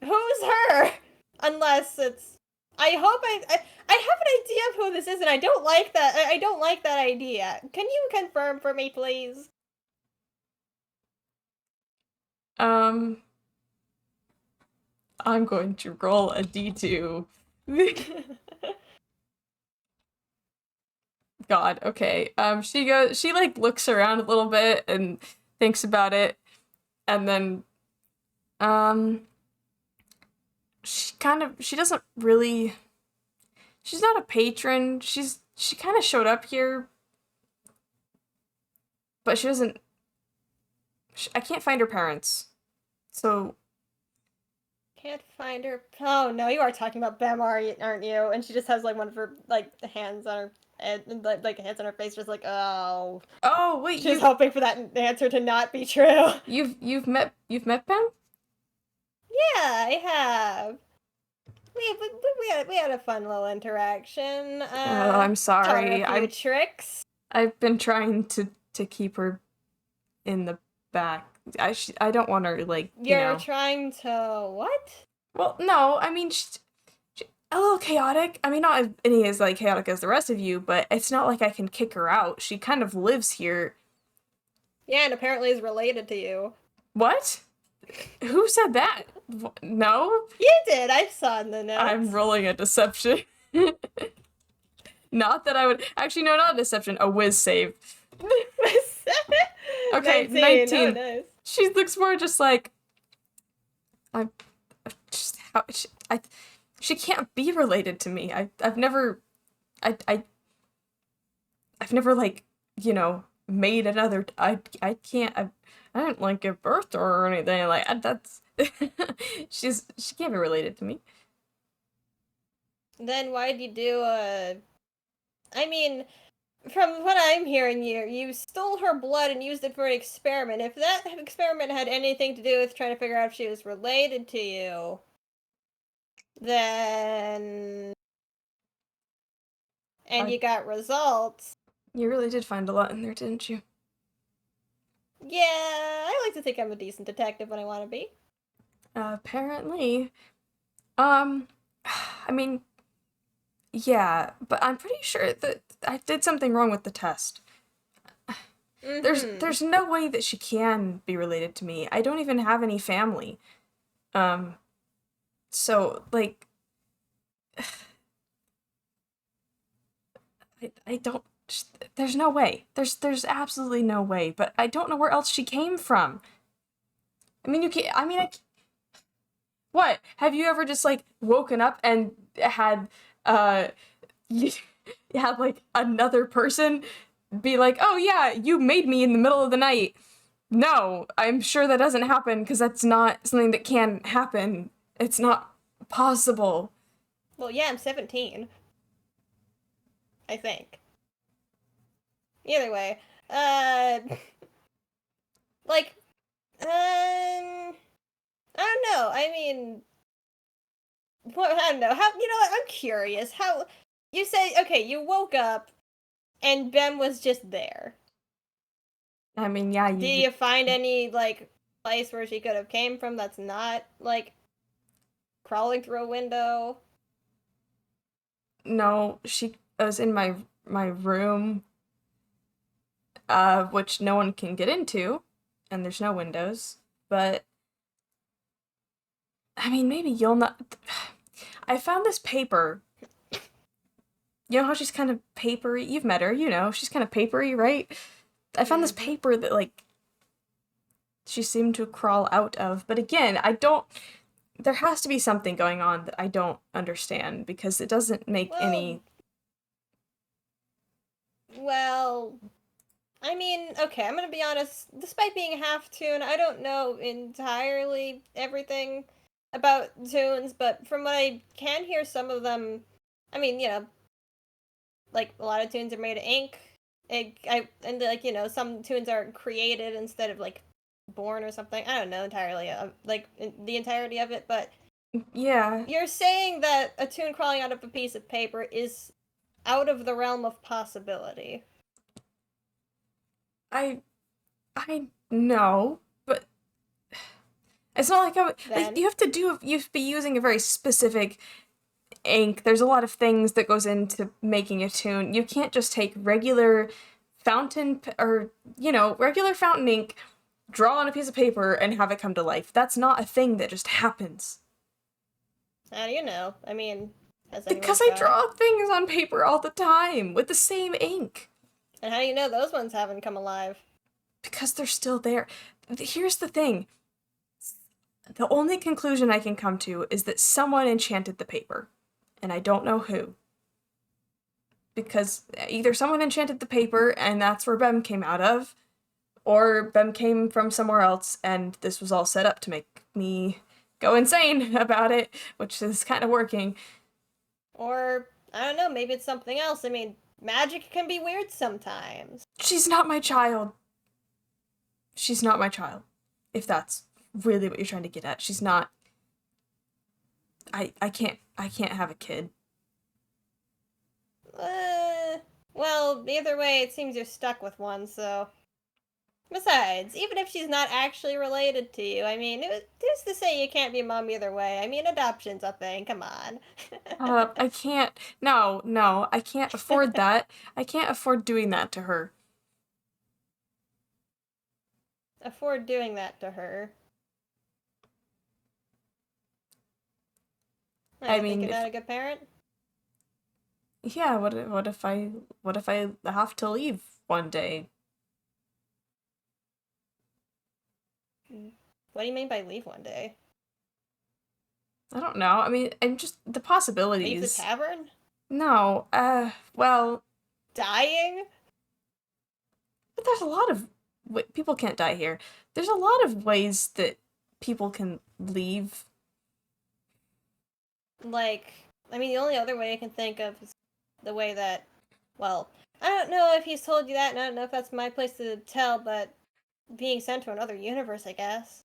Who's her? Unless it's... I hope I have an idea of who this is, and I don't like that. I don't like that idea. Can you confirm for me, please?
I'm going to roll a d2. God, okay. She like looks around a little bit and thinks about it, and then she doesn't really, she's not a patron. She kind of showed up here, but she doesn't, I can't find her parents. So
can't find her. Oh no, you are talking about Bem, aren't you? And she just has like one of her like hands on her and like hands on her face, just like, oh.
Oh wait,
She's hoping for that answer to not be true.
You've met Bem?
Yeah, I have. We had a fun little interaction.
I'm sorry.
Taught her a few tricks.
I've been trying to keep her in the back. I don't want her, like,
You're trying to what?
Well, no, I mean, she's a little chaotic. I mean, not any as, like, chaotic as the rest of you, but it's not like I can kick her out. She kind of lives here.
Yeah, and apparently is related to you.
What? Who said that? No?
You did, I saw in the notes.
I'm rolling a deception. Not that I would... Actually, no, not a deception. A whiz save. Okay, 19.
Oh, nice.
She looks more just like... she can't be related to me. I've never, like, made another, I can't, I didn't, like, give birth to her or anything, like, that's, she can't be related to me.
Then why'd you do I mean, from what I'm hearing, you stole her blood and used it for an experiment. If that experiment had anything to do with trying to figure out if she was related to you, then... And you got results.
You really did find a lot in there, didn't you?
Yeah, I like to think I'm a decent detective when I want to be.
Apparently. I mean, yeah, but I'm pretty sure that I did something wrong with the test.
Mm-hmm.
There's no way that she can be related to me. I don't even have any family. So, like, I don't, there's no way. There's absolutely no way, but I don't know where else she came from. I mean, what? Have you ever just, like, woken up and had, you had, like, another person be like, oh yeah, you made me in the middle of the night? No, I'm sure that doesn't happen, because that's not something that can happen. It's not possible.
Well, yeah, I'm 17. I think. Either way, like, I don't know. I mean, what? I don't know. How? You know what? I'm curious. How? You say, okay, you woke up, and Ben was just there.
I mean, yeah.
Did you find any, like, place where she could have came from that's not, like, crawling through a window?
No, she was in my room, which no one can get into, and there's no windows, but I mean, maybe you'll not. I found this paper. You know how she's kind of papery? You've met her, she's kind of papery, right? I found this paper that, like, she seemed to crawl out of, but again, there has to be something going on that I don't understand, because it doesn't make any... Well,
I mean, okay, I'm gonna be honest, despite being half-toon, I don't know entirely everything about toons, but from what I can hear, some of them, I mean, like, a lot of toons are made of ink, some toons are created instead of, like, born or something. I don't know entirely, like, the entirety of it, but...
Yeah.
You're saying that a toon crawling out of a piece of paper is out of the realm of possibility.
I know, but it's not like you have to be using a very specific ink. There's a lot of things that goes into making a toon. You can't just take regular fountain ink, draw on a piece of paper, and have it come to life. That's not a thing that just happens.
How do you know? I mean,
because I draw things on paper all the time with the same ink.
And how do you know those ones haven't come alive?
Because they're still there. Here's the thing. The only conclusion I can come to is that someone enchanted the paper. And I don't know who. Because either someone enchanted the paper and that's where Bem came out of, or Bem came from somewhere else and this was all set up to make me go insane about it, which is kind of working.
Or, I don't know, maybe it's something else. I mean, magic can be weird sometimes.
She's not my child. She's not my child. If that's really what you're trying to get at. She's not. I can't have a kid.
Well, either way, it seems you're stuck with one, so... Besides, even if she's not actually related to you, I mean, who's to say you can't be mom either way? I mean, adoption's a thing, come on.
I can't. No, I can't afford that. I can't afford doing that to her.
Afford doing that to her.
I mean,
think you're not a good parent?
Yeah, what if I have to leave one day?
What do you mean by leave one day?
I don't know. I mean, I'm just the possibilities.
Leave the tavern?
No, well...
Dying?
But there's a lot of... people can't die here. There's a lot of ways that people can leave.
Like, I mean, the only other way I can think of is the way that, well, I don't know if he's told you that, and I don't know if that's my place to tell, but being sent to another universe, I guess.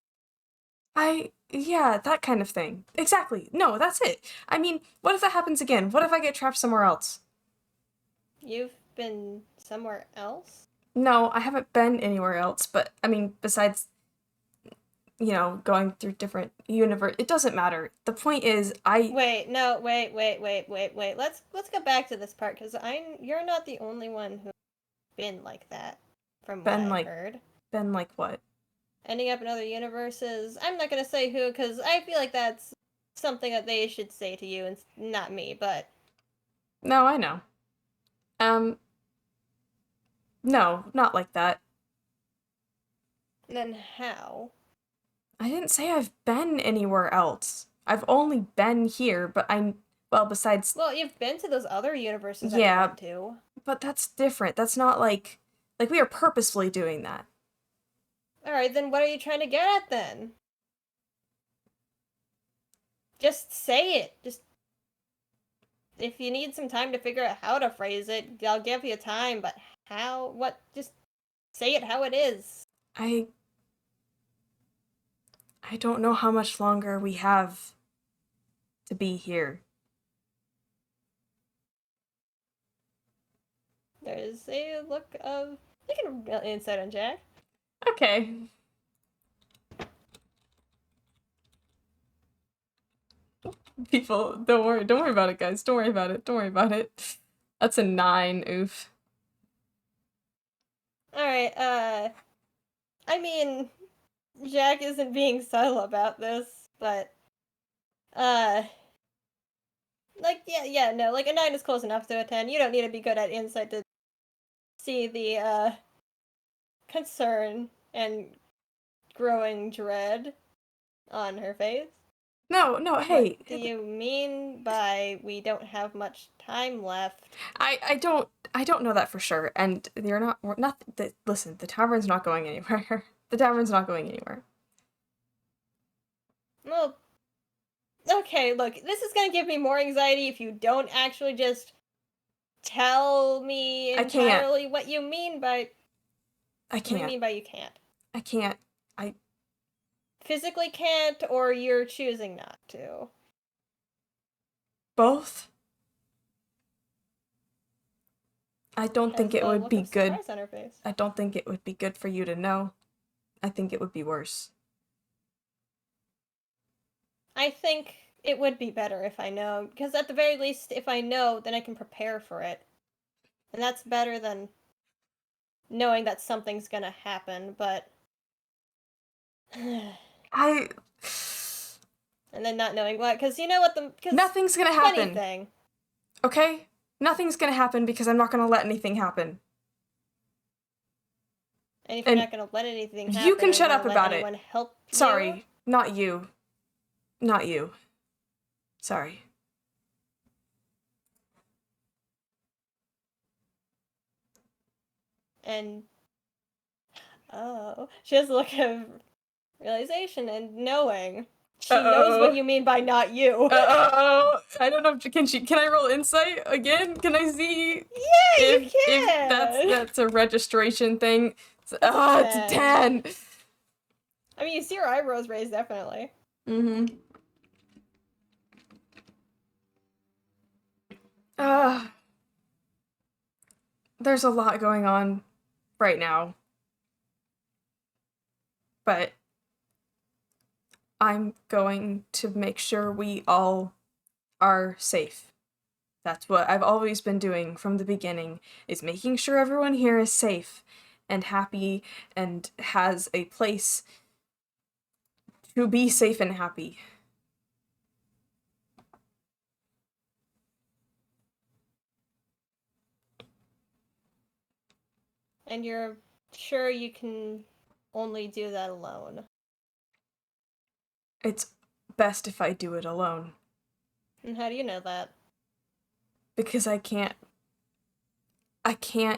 Yeah, that kind of thing. Exactly. No, that's it. I mean, what if that happens again? What if I get trapped somewhere else?
You've been somewhere else?
No, I haven't been anywhere else, but, I mean, besides, you know, going through different universe, it doesn't matter. The point is,
Wait. Let's go back to this part, because you're not the only one who's been like that, from what I've heard.
Been like what?
Ending up in other universes. I'm not gonna say who, because I feel like that's something that they should say to you, and not me, but...
No, I know. No, not like that.
Then how?
I didn't say I've been anywhere else. I've only been here, but besides...
Well, you've been to those other universes
yeah,
I went to.
But that's different. That's not like we are purposefully doing that.
Alright, then what are you trying to get at, then? Just say it. Just... If you need some time to figure out how to phrase it, I'll give you time, but how? What? Just say it how it is.
I don't know how much longer we have to be here.
There's a look of... You can roll insight on Jack.
Okay. People, don't worry about it, guys. Don't worry about it. That's a 9, oof.
Alright, I mean, Jack isn't being subtle about this, but, like, no, like, a 9 is close enough to a 10. You don't need to be good at insight to see the, concern and growing dread on her face.
No, hey.
What do you mean by we don't have much time left?
I don't know that for sure, and listen, the tavern's not going anywhere. The tavern's not going anywhere.
Well, okay, look, this is gonna give me more anxiety if you don't actually just tell me entirely what you mean by...
I can't.
What do you mean by you can't?
I can't.
Physically can't, or you're choosing not to?
Both? I don't think it would be good.
On her face.
I don't think it would be good for you to know. I think it would be worse.
I think it would be better if I know, because at the very least, if I know, then I can prepare for it. And that's better than knowing that something's gonna happen, but... And then not knowing what, because you know what the...
Nothing's gonna happen.
Anything.
Okay? Nothing's gonna happen because I'm not gonna let anything happen.
And if you're not gonna let anything happen...
You can shut up about it.
Help you?
Sorry, not you. Not you. Sorry.
And... Oh, she has a look of realization and knowing. She knows what you mean by not you.
I don't know. Can I roll insight again? Can I see?
Yeah, you can.
If that's a registration thing. It's a 10.
I mean, you see her eyebrows raised, definitely.
Mm-hmm. There's a lot going on right now. But I'm going to make sure we all are safe. That's what I've always been doing from the beginning, is making sure everyone here is safe and happy and has a place to be safe and happy.
And you're sure you can only do that alone?
It's best if I do it alone.
And how do you know that?
Because I can't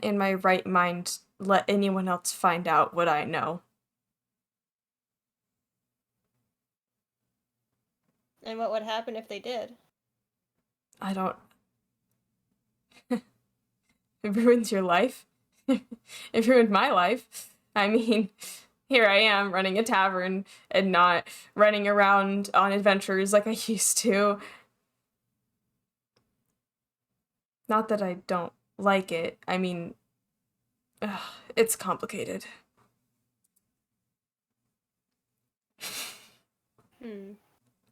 in my right mind let anyone else find out what I know.
And what would happen if they did?
I don't... It ruins your life. It ruined my life. I mean, here I am running a tavern and not running around on adventures like I used to. Not that I don't like it. I mean, it's complicated.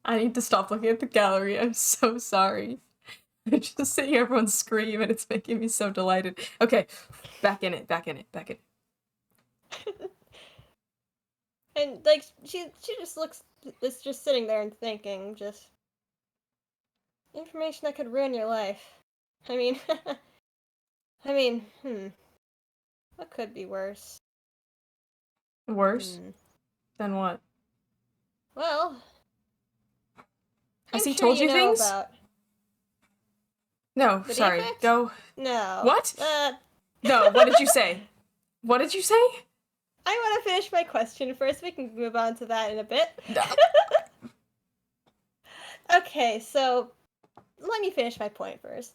I need to stop looking at the gallery. I'm so sorry. I'm just seeing everyone scream and it's making me so delighted. Okay, back in it.
And, like, she just looks, is just sitting there and thinking, just... Information that could ruin your life. I mean... What could be worse?
Worse? Than what?
Well...
Has he told you things?
About...
No, sorry.
Defect?
Go.
No.
What? No, what did you say? What did you say?
I want to finish my question first. We can move on to that in a bit.
No.
Okay, so let me finish my point first.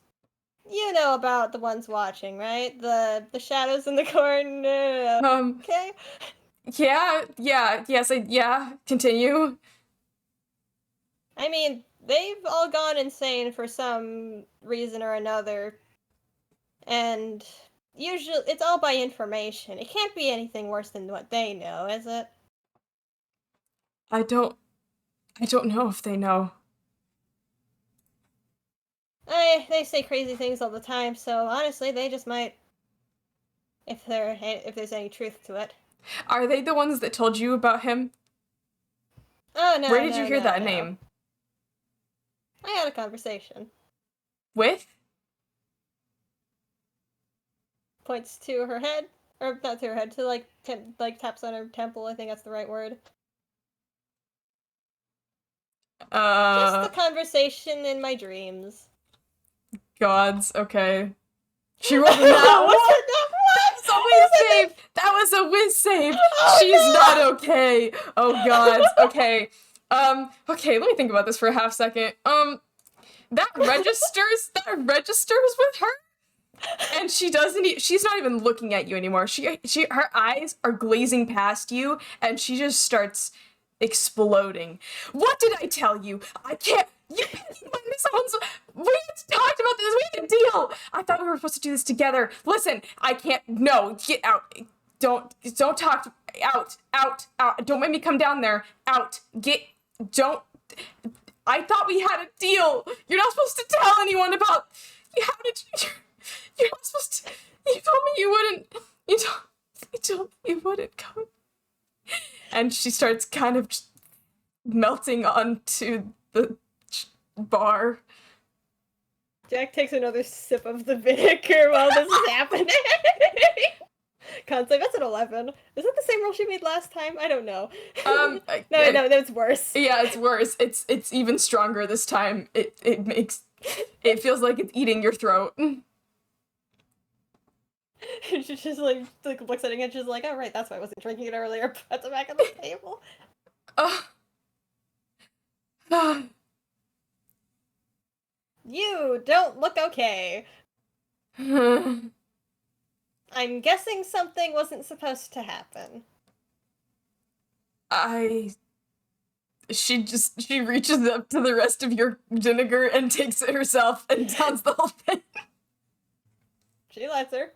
You know about the ones watching, right? The shadows in the corner. Okay?
Yeah, continue.
I mean, they've all gone insane for some reason or another. And usually, it's all by information. It can't be anything worse than what they know, is it?
I don't know if they know.
They say crazy things all the time, so honestly, they just might. If there's any truth to it.
Are they the ones that told you about him?
Oh, no.
Where did you hear that name?
I had a conversation.
With?
Points to her head. Or not to her head, to like taps on her temple, I think that's the right word. Just the conversation in my dreams.
Gods, okay. She rolled a nat one! That was a whiz save! That was a whiz save! Oh, she's not okay! Oh gods, okay. Okay, let me think about this for a half second. That registers with her? And she's not even looking at you anymore. Her eyes are glazing past you, and she just starts exploding. What did I tell you? I can't. You someone's. We talked about this. We had a deal. I thought we were supposed to do this together. Listen, I can't. No, get out. Don't talk. Out. Don't make me come down there. Out. Don't. I thought we had a deal. You're not supposed to tell anyone about. How did you? You're not supposed to. You told me you wouldn't. You told me you wouldn't come. And she starts kind of melting onto the bar.
Jack takes another sip of the vinegar while this is happening. Concept, that's an 11. Is that the same roll she made last time? I don't know. No, it's worse.
Yeah, it's worse. It's even stronger this time. It feels like it's eating your throat.
She just like looks at it and she's like, oh right, that's why I wasn't drinking it earlier. Puts it back on the table. You don't look okay. I'm guessing something wasn't supposed to happen.
She reaches up to the rest of your vinegar and takes it herself and downs the whole thing.
She lets her.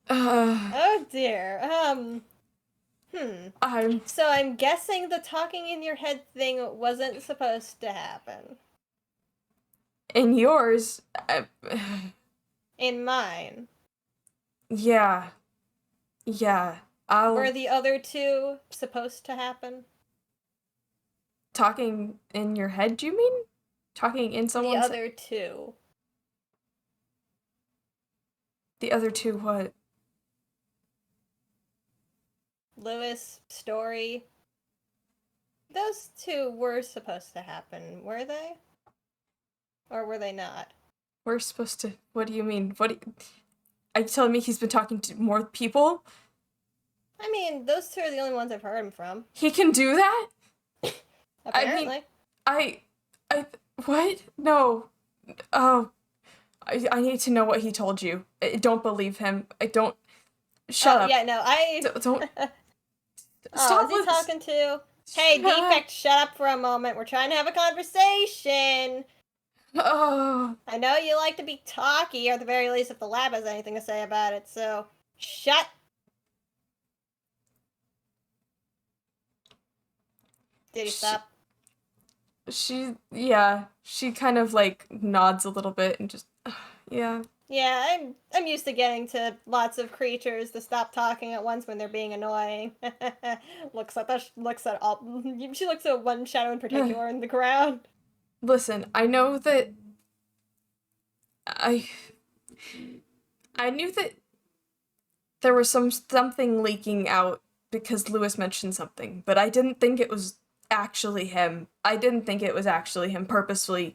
Oh dear. So I'm guessing the talking in your head thing wasn't supposed to happen.
In yours,
In mine.
Yeah.
Were the other two supposed to happen?
Talking in your head, do you mean? Talking in someone's
The other two.
The other two what?
Lewis, Story. Those two were supposed to happen, were they? Or were they not?
We're supposed to... What do you mean? Are you telling me he's been talking to more people?
I mean, those two are the only ones I've heard him from.
He can do that?
Apparently.
I what? No. Oh. I need to know what he told you. I don't believe him. I don't... Shut up.
Yeah, no,
Don't...
Stop. Who's he talking to? Hey, Defect, shut up for a moment. We're trying to have a conversation.
Oh.
I know you like to be talky, or at the very least if the lab has anything to say about it, so shut. Did he stop?
She kind of like nods a little bit and just, yeah.
Yeah, I'm used to getting to lots of creatures to stop talking at once when they're being annoying. She looks at one shadow in particular in the ground.
Listen, I know that I knew that there was something leaking out because Lewis mentioned something, but I didn't think it was actually him. I didn't think it was actually him purposefully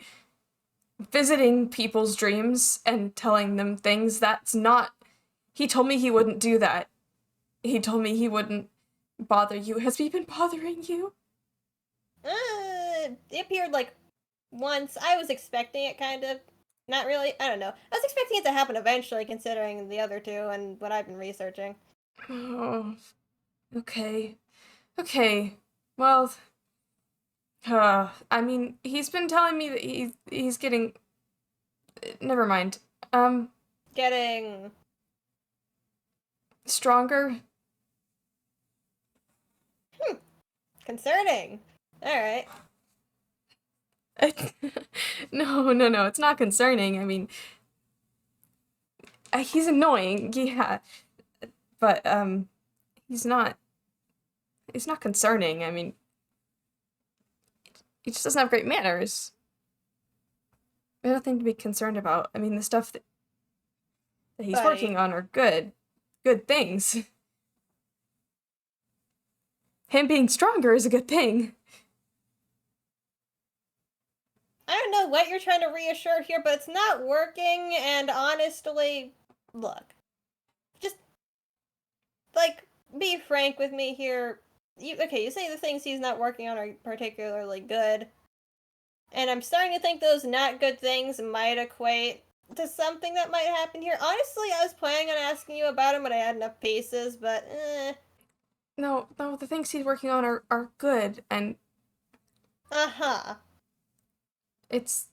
visiting people's dreams and telling them things. That's not... He told me he wouldn't do that. He told me he wouldn't bother you. Has he been bothering you?
It appeared like once. I was expecting it, kind of. Not really. I don't know. I was expecting it to happen eventually, considering the other two and what I've been researching.
Oh, okay. Well, I mean, he's been telling me that he's getting... Never mind.
Getting...
Stronger?
Concerning. Alright.
No, it's not concerning. I mean, he's annoying, yeah. But, he's not concerning. I mean, he just doesn't have great manners. There's nothing to be concerned about. I mean, the stuff that he's working on are good things. Him being stronger is a good thing.
I don't know what you're trying to reassure here, but it's not working, and honestly, look. Just, like, be frank with me here. You say the things he's not working on are particularly good. And I'm starting to think those not good things might equate to something that might happen here. Honestly, I was planning on asking you about him when I had enough pieces, but
No, the things he's working on are good, and...
Uh-huh.
It's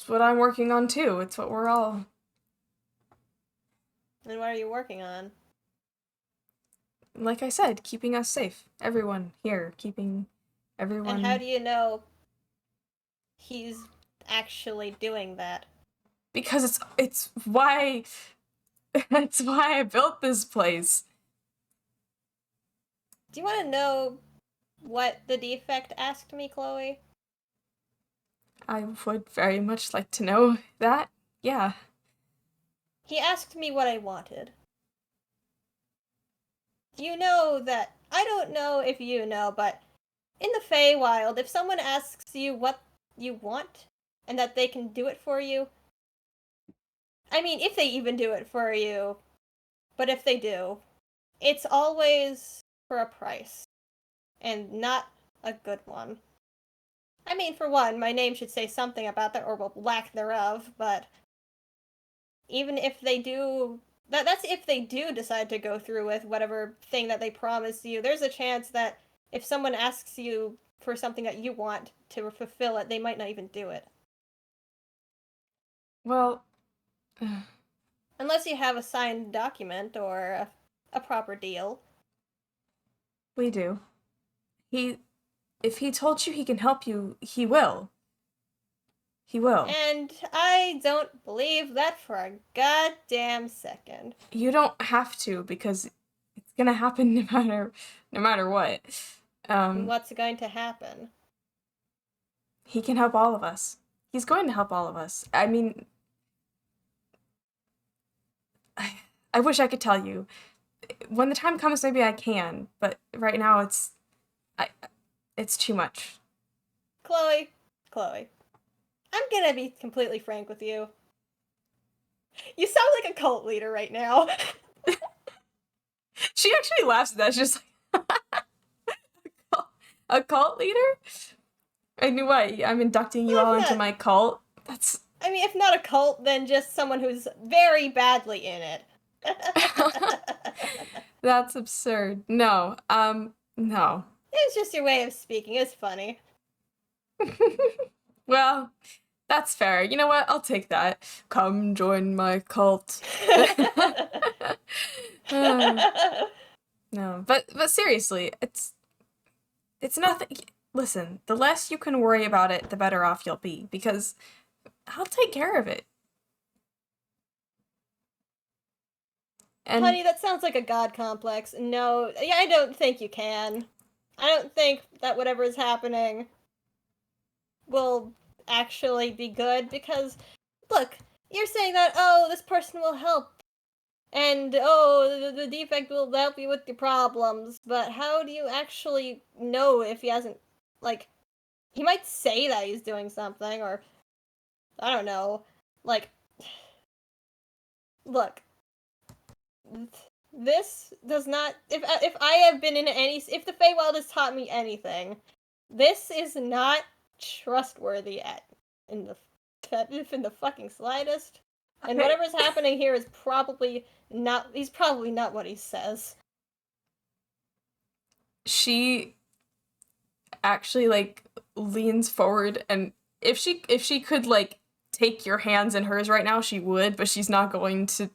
what I'm working on too. It's what we're all...
And what are you working on?
Like I said, keeping us safe. Everyone here, keeping everyone...
And how do you know he's actually doing that?
Because it's why... That's why I built this place.
Do you want to know what the defect asked me, Chloe?
I would very much like to know that. Yeah.
He asked me what I wanted. You know that... I don't know if you know, but in the Feywild, if someone asks you what you want, and that they can do it for you... I mean, if they even do it for you, but if they do, it's always for a price, and not a good one. I mean, for one, my name should say something about that, or well, lack thereof, but even if they do, that's if they do decide to go through with whatever thing that they promise you, there's a chance that if someone asks you for something that you want to fulfill it, they might not even do it.
Well,
Unless you have a signed document or a proper deal.
we do. If he told you he can help you, he will. He will.
And I don't believe that for a goddamn second.
You don't have to, because it's gonna happen no matter what.
What's going to happen?
He can help all of us. He's going to help all of us. I mean, I wish I could tell you. When the time comes, maybe I can, but right now it's too much.
Chloe, I'm gonna be completely frank with you. You sound like a cult leader right now.
She actually laughs at that. She's just like, a cult leader? I knew what? I'm inducting you all into my cult?
I mean, if not a cult, then just someone who's very badly in it.
That's absurd. No. No.
It's just your way of speaking. It's funny.
Well, that's fair. You know what? I'll take that. Come join my cult. No, but seriously, it's nothing. Listen, the less you can worry about it, the better off you'll be, because I'll take care of it. And
Honey, that sounds like a god complex. No, yeah, I don't think you can. I don't think that whatever is happening will actually be good, because, look, you're saying that, oh, this person will help, and, oh, the defect will help you with your problems, but how do you actually know if he hasn't, like, he might say that he's doing something, or, I don't know, like, look, this does not, if I have been in any, if the Feywild has taught me anything, this is not trustworthy in the fucking slightest. And
okay.
whatever's happening here is probably not, he's probably not what he says.
She actually, like, leans forward, and if she could, like, take your hands in hers right now, she would, but she's not going to,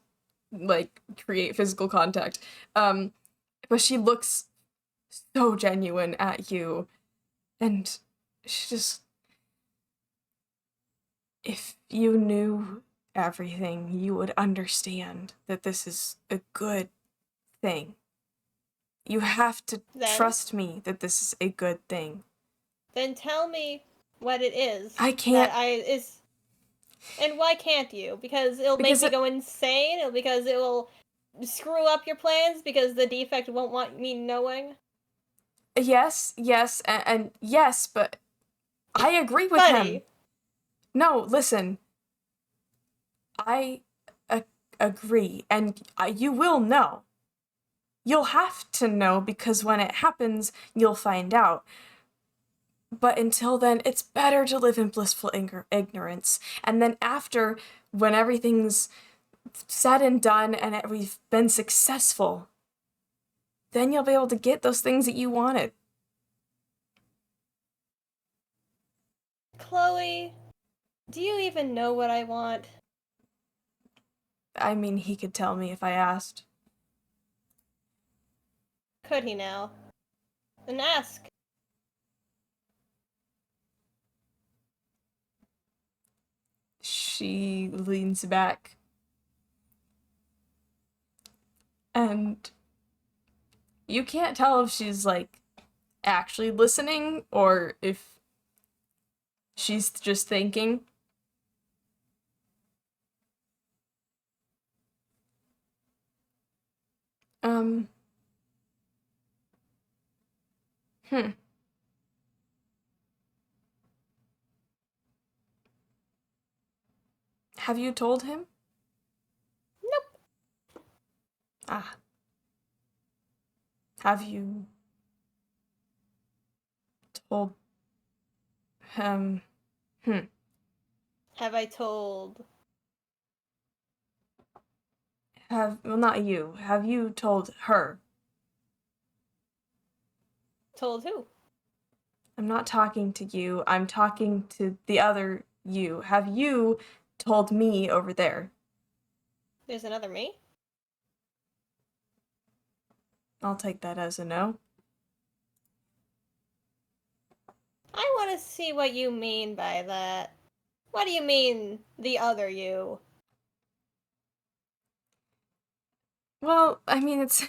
like, create physical contact. But she looks so genuine at you, and she just, if you knew everything, you would understand that this is a good thing. You have to trust me that this is a good thing.
Then tell me what it is.
I can't.
And why can't you? Because it'll make me go insane? Because it will screw up your plans? Because the defect won't want me knowing?
Yes, and yes, but I agree with him. No, listen. I agree, and you will know. You'll have to know, because when it happens, you'll find out. But until then, it's better to live in blissful ignorance. And then after, when everything's said and done and we've been successful, then you'll be able to get those things that you wanted.
Chloe, do you even know what I want?
I mean, he could tell me if I asked.
Could he now? Then ask.
She leans back. And you can't tell if she's, like, actually listening or if she's just thinking. Have you told him?
Nope.
Ah. Have you told Hmm.
Have I told...
Well, not you. Have you told her?
Told who?
I'm not talking to you. I'm talking to the other you. Have you told me over there?
There's another me?
I'll take that as a no.
I want to see what you mean by that. What do you mean, the other you?
Well, I mean, it's...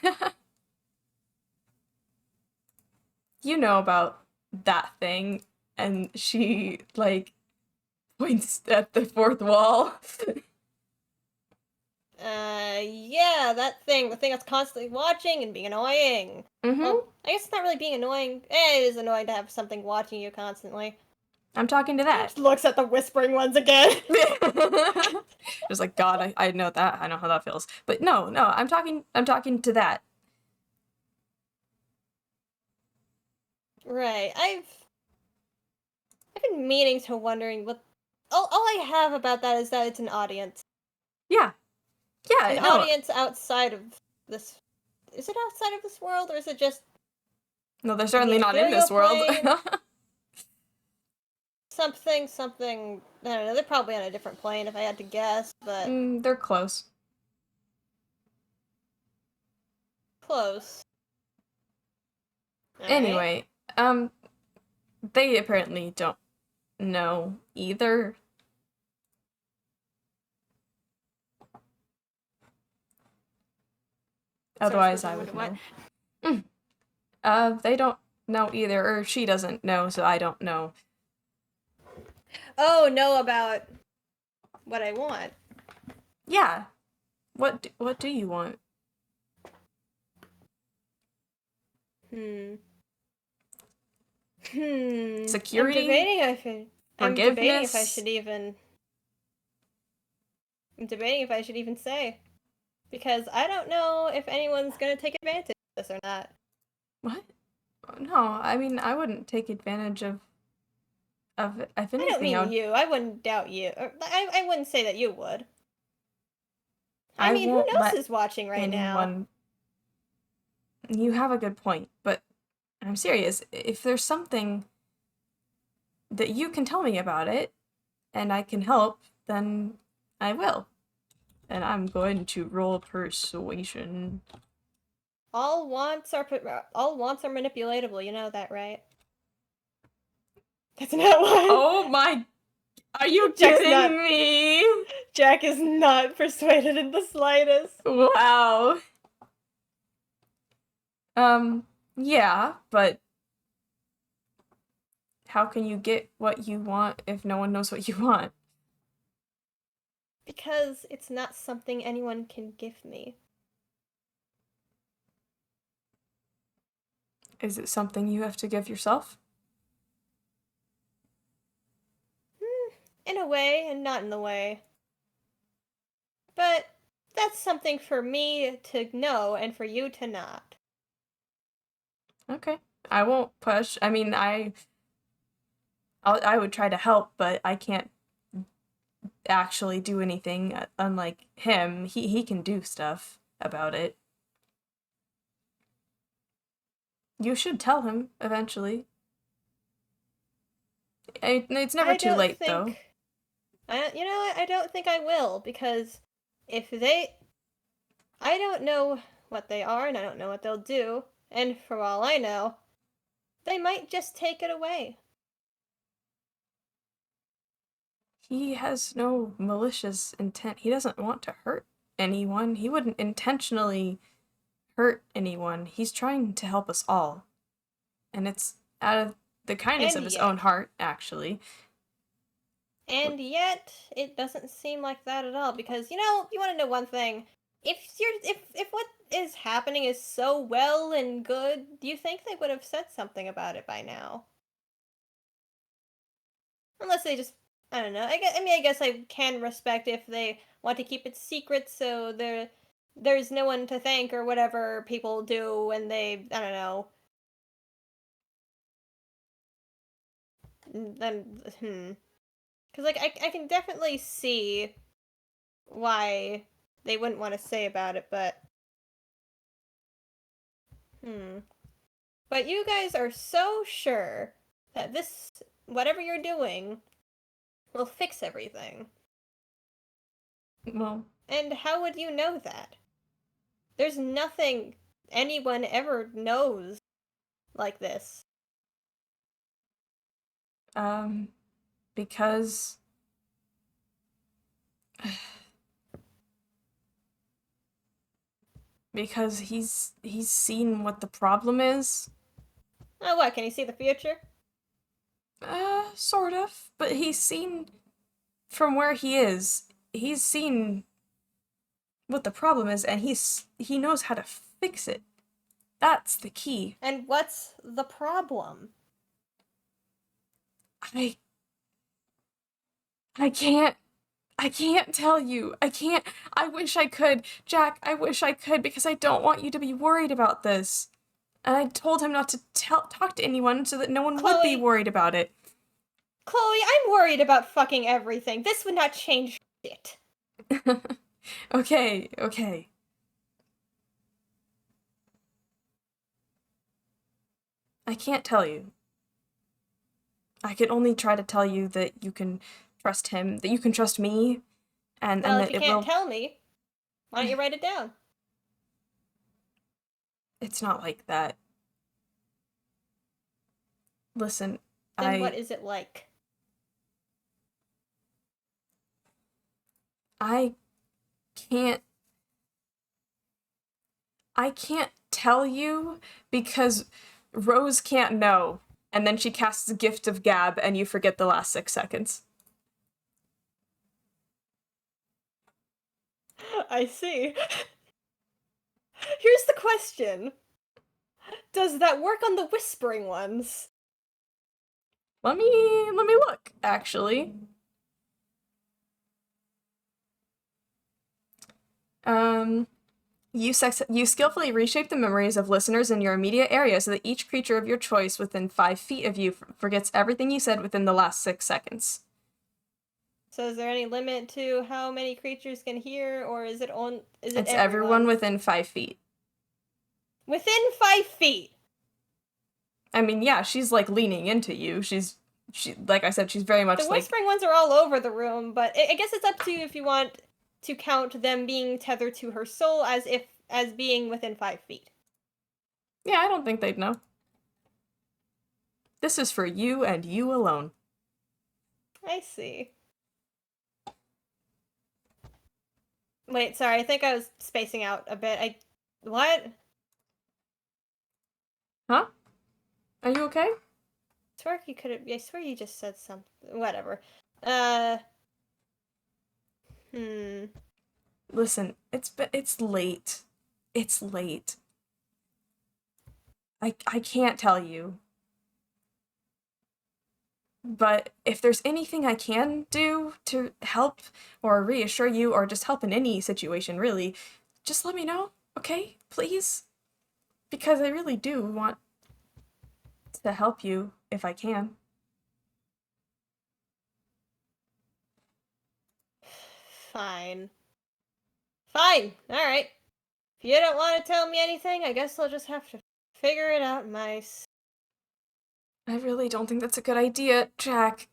you know about that thing, and she, like, points at the fourth wall.
Yeah, that thing. The thing that's constantly watching and being annoying.
Mm-hmm.
Well, I guess it's not really being annoying. It is annoying to have something watching you constantly.
I'm talking to that.
Just looks at the whispering ones again.
Just like, God, I know that. I know how that feels. But no, I'm talking to that.
Right. I've been meaning to wondering what... All I have about that is that it's an audience.
Yeah. Yeah,
An
no.
audience outside of this... Is it outside of this world, or is it just...
No, they're certainly
the
not in this world.
ethereal something... I don't know, they're probably on a different plane if I had to guess, but...
They're close.
Close.
Anyway, they apparently don't know either. Otherwise, I would know. They don't know either, or she doesn't know, so I don't know.
Oh, know about what I want.
Yeah. What do you want? Security?
I'm debating if I
Forgiveness?
should even... I'm debating if I should even say. Because I don't know if anyone's gonna take advantage of this or not.
What? No, I mean, I wouldn't take advantage of if anything.
I don't mean you. I wouldn't doubt you. I wouldn't say that you would. I mean, who knows who's watching right now?
You have a good point, but I'm serious. If there's something that you can tell me about it, and I can help, then I will. And I'm going to roll persuasion.
All wants are manipulatable. You know that, right? That's not why.
Oh my! Are you kidding me?
Jack is not persuaded in the slightest.
Wow. Yeah, but how can you get what you want if no one knows what you want?
Because it's not something anyone can give me.
Is it something you have to give yourself?
In a way, and not in the way. But that's something for me to know and for you to not.
Okay. I won't push. I mean, I would try to help, but I can't actually do anything. Unlike him, he can do stuff about it. You should tell him eventually. It's never too late, though.
You know what? I don't think I will, because I don't know what they are, and I don't know what they'll do, and for all I know, they might just take it away.
He has no malicious intent. He doesn't want to hurt anyone. He wouldn't intentionally hurt anyone. He's trying to help us all. And it's out of the kindness of his own heart, actually.
And yet, it doesn't seem like that at all, because, you know, you want to know one thing. If what is happening is so well and good, do you think they would have said something about it by now? Unless they just, I don't know. I guess I can respect if they want to keep it secret, so there's no one to thank or whatever people do when they, I don't know, then, because, like, I can definitely see why they wouldn't want to say about it, but, But you guys are so sure that this, whatever you're doing, will fix everything.
Well...
And how would you know that? There's nothing anyone ever knows like this.
Because... because he's seen what the problem is.
Oh, what, can you see the future?
Sort of. But he's seen, from where he is, he's seen what the problem is, and he knows how to fix it. That's the key.
And what's the problem?
I can't tell you. I wish I could. Jack, I wish I could, because I don't want you to be worried about this. And I told him not to talk to anyone so that no one would be worried about it.
Chloe, I'm worried about fucking everything. This would not change shit.
Okay. I can't tell you. I can only try to tell you that you can trust him, that you can trust me, and
Well,
that
if you can't tell me, why don't you write it down?
It's not like that. Listen,
Then what is it like?
I can't tell you because Rose can't know. And then she casts a gift of gab and you forget the last 6 seconds.
I see. Here's the question. Does that work on the whispering ones?
Let me look, actually. You skillfully reshape the memories of listeners in your immediate area so that each creature of your choice within 5 feet of you forgets everything you said within the last 6 seconds.
So is there any limit to how many creatures can hear, or is it
It's everyone within 5 feet.
Within 5 feet?
I mean, yeah, she's, like, leaning into you. She, like I said, she's very much,
the whispering ones are all over the room, but I guess it's up to you if you want to count them being tethered to her soul as being within 5 feet.
Yeah, I don't think they'd know. This is for you and you alone.
I see. Wait, sorry, I think I was spacing out a bit. What?
Huh? Are you okay?
I swear you just said something. Whatever.
Listen, it's late. It's late. I can't tell you. But if there's anything I can do to help or reassure you or just help in any situation, really, just let me know, okay? Please? Because I really do want to help you if I can.
Fine. Alright. If you don't want to tell me anything, I guess I'll just have to figure it out myself.
I really don't think that's a good idea, Jack.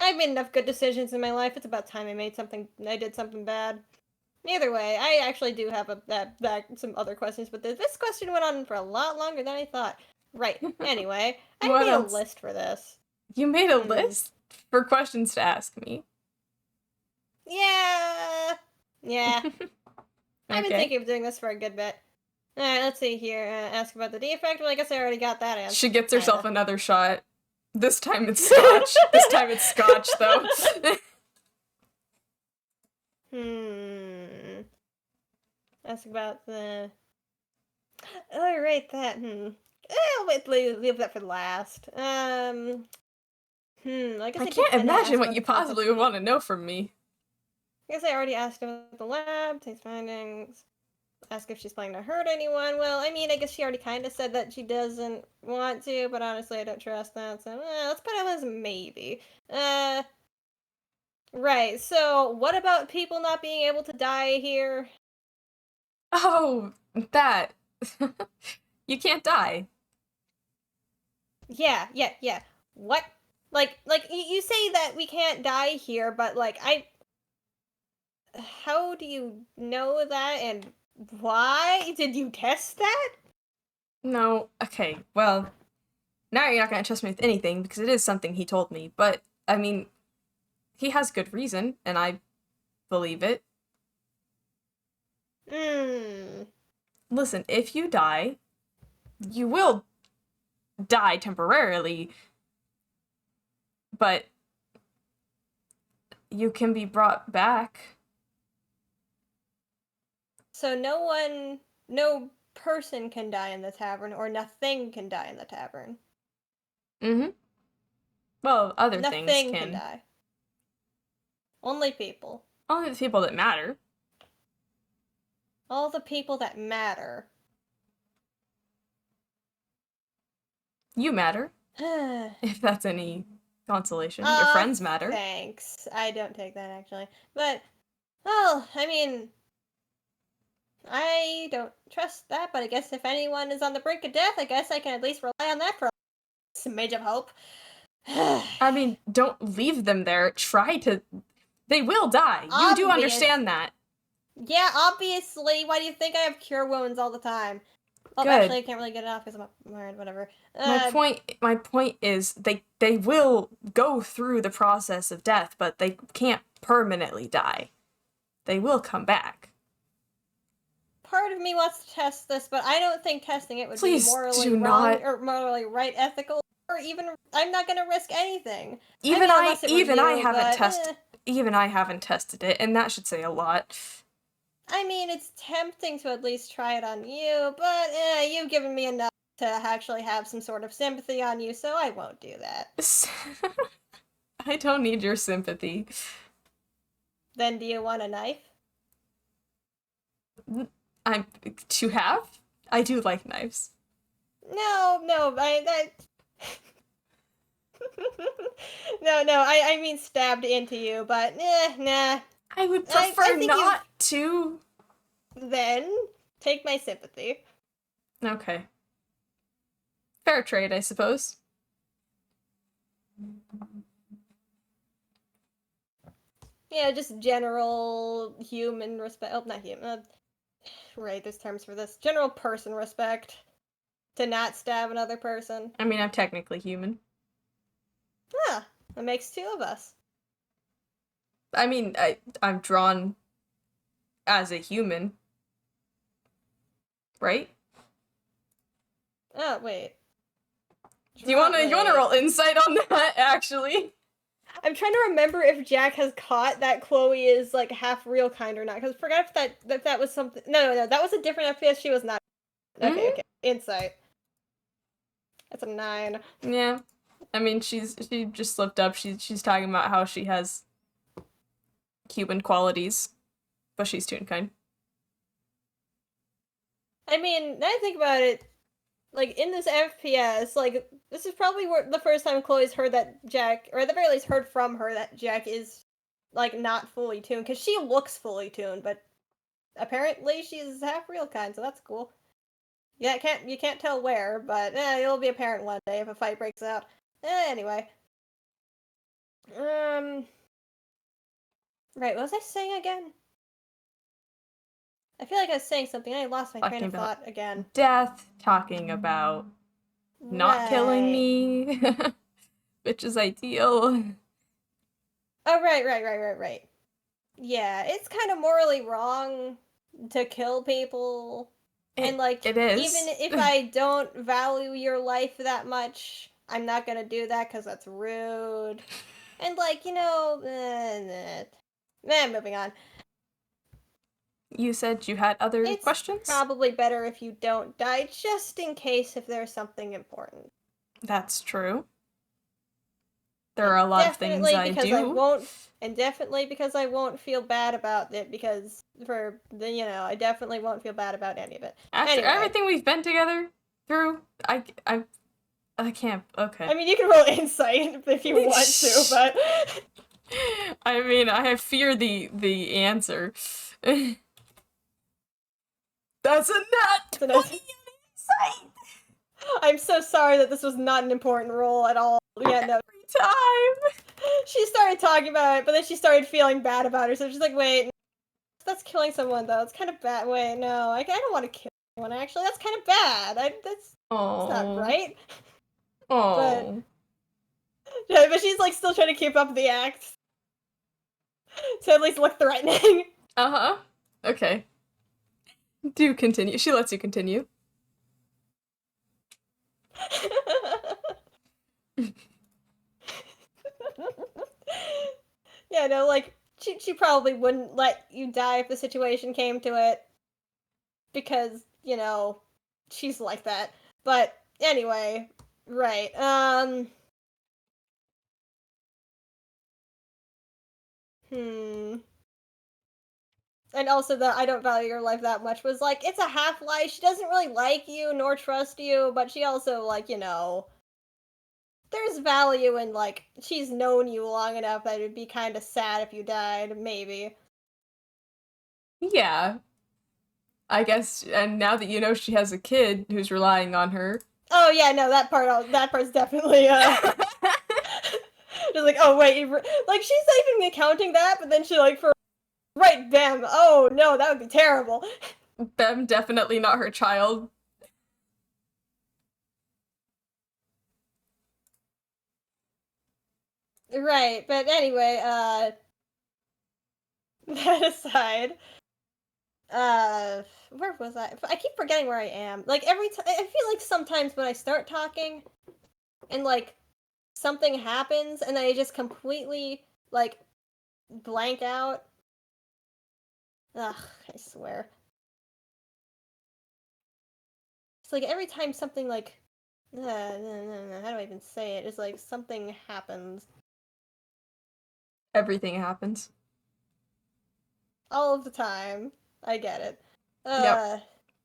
I've made enough good decisions in my life. It's about time I did something bad. Either way, I actually do have some other questions, but this question went on for a lot longer than I thought. Right. Anyway, I made a list for this.
You made a list for questions to ask me?
Yeah.
Okay.
I've been thinking of doing this for a good bit. Alright, let's see here. Ask about the defect. Well, I guess I already got that answer.
She gets herself another shot. This time it's scotch. This time it's scotch, though.
Ask about the... Oh, right, that. Wait, leave that for last. I guess
I can't imagine what you possibly would want to know from me.
I guess I already asked about the lab, taste findings. ask if she's planning to hurt anyone. Well, I mean, I guess she already kind of said that she doesn't want to, but honestly, I don't trust that, so let's put it as maybe. Right, so what about people not being able to die here?
Oh, that. You can't die.
Yeah. What? Like, you say that we can't die here, but, like, how do you know that, and why? Did you test that?
No, okay, well, now you're not gonna trust me with anything, because it is something he told me, but, I mean, he has good reason, and I believe it. Listen, if you die, you will die temporarily, but you can be brought back.
So no person can die in the tavern, or nothing can die in the tavern.
Mm-hmm. Well, other
Nothing
things
can die. Only people.
Only the people that matter.
All the people that matter.
You matter. If that's any consolation. Your friends matter.
Thanks. I don't take that, actually. But, well, I mean, I don't trust that, but I guess if anyone is on the brink of death, I guess I can at least rely on that for a smidge of hope.
I mean, don't leave them there. Try to... They will die. You do understand that.
Yeah, obviously. Why do you think I have cure wounds all the time? Oh,
Good.
Actually, I can't really get it off because I'm wearing whatever.
My point is they will go through the process of death, but they can't permanently die. They will come back.
Part of me wants to test this, but I don't think testing it would
Please
be morally
do
wrong
not.
or morally right, ethical, or even I'm not gonna risk anything.
Even I haven't
haven't
tested it, and that should say a lot.
I mean, it's tempting to at least try it on you, but you've given me enough to actually have some sort of sympathy on you, so I won't do that.
I don't need your sympathy.
Then do you want a knife?
To have? I do like knives.
No, I mean stabbed into you, but nah.
I would prefer not to.
Then take my sympathy.
Okay. Fair trade, I suppose.
Yeah, just general human respect. Oh, not human. Right, there's terms for this. General person respect. To not stab another person.
I mean, I'm technically human.
Ah, that makes two of us.
I mean, I'm drawn as a human. Right?
Oh, wait.
Do you wanna roll insight on that, actually?
I'm trying to remember if Jack has caught that Chloe is, like, half real kind or not, because I forgot if that was something... No, that was a different FPS, she was not... Okay. Insight. That's a 9.
Yeah. I mean, she just slipped up. She's talking about how she has human qualities, but she's toon kind.
I mean, now I think about it, like, in this FPS, like, this is probably the first time Chloe's heard that Jack, or at the very least heard from her that Jack is, like, not fully tuned, because she looks fully tuned, but apparently she's half real kind, so that's cool. Yeah, you can't tell where, but it'll be apparent one day if a fight breaks out. Anyway. Right, what was I saying again? I feel like I was saying something, and I lost my train of thought again.
Death, talking about not killing me, which is ideal.
Oh, right. Yeah, it's kind of morally wrong to kill people. And, like,
it is.
Even if I don't value your life that much, I'm not gonna do that because that's rude. And, like, moving on.
You said you had other questions?
It's probably better if you don't die, just in case if there's something important.
That's true. There are a lot of things I do.
Definitely because I won't feel bad about it I definitely won't feel bad about any of it.
After
anyway.
everything we've been together through, I can't. Okay.
I mean, you can roll insight if you want to, but
I mean, I fear the answer. That's a nut 20 on insight.
I'm so sorry that this was not an important roll at all. Yeah, no.
Every time.
She started talking about it, but then she started feeling bad about her, so she's like, wait, that's killing someone, though. It's kind of bad. Wait, no, I don't want to kill anyone, actually. That's kind of bad. That's not right.
Oh.
But she's, like, still trying to keep up the act. To at least look threatening.
Uh-huh. Okay. Do continue. She lets you continue.
Yeah, no, like, she probably wouldn't let you die if the situation came to it. Because, she's like that. But, anyway, right, And also the I don't value your life that much was like, it's a half-lie. She doesn't really like you nor trust you, but she also, like, there's value in, like, she's known you long enough that it'd be kind of sad if you died, maybe.
Yeah. I guess, and now that you know she has a kid who's relying on her.
Oh, yeah, no, that part's definitely, just like, oh, wait, like, she's not even counting that, but then she, like, right, Bem, oh, no, that would be terrible.
Bem, definitely not her child.
Right, but anyway, that aside, where was I? I keep forgetting where I am. Like, every time, I feel like sometimes when I start talking, and, like, something happens, and then I just completely, like, blank out. Ugh, I swear. It's like every time something, like, how do I even say it? It's like something happens.
Everything happens.
All of the time. I get it.
Yep.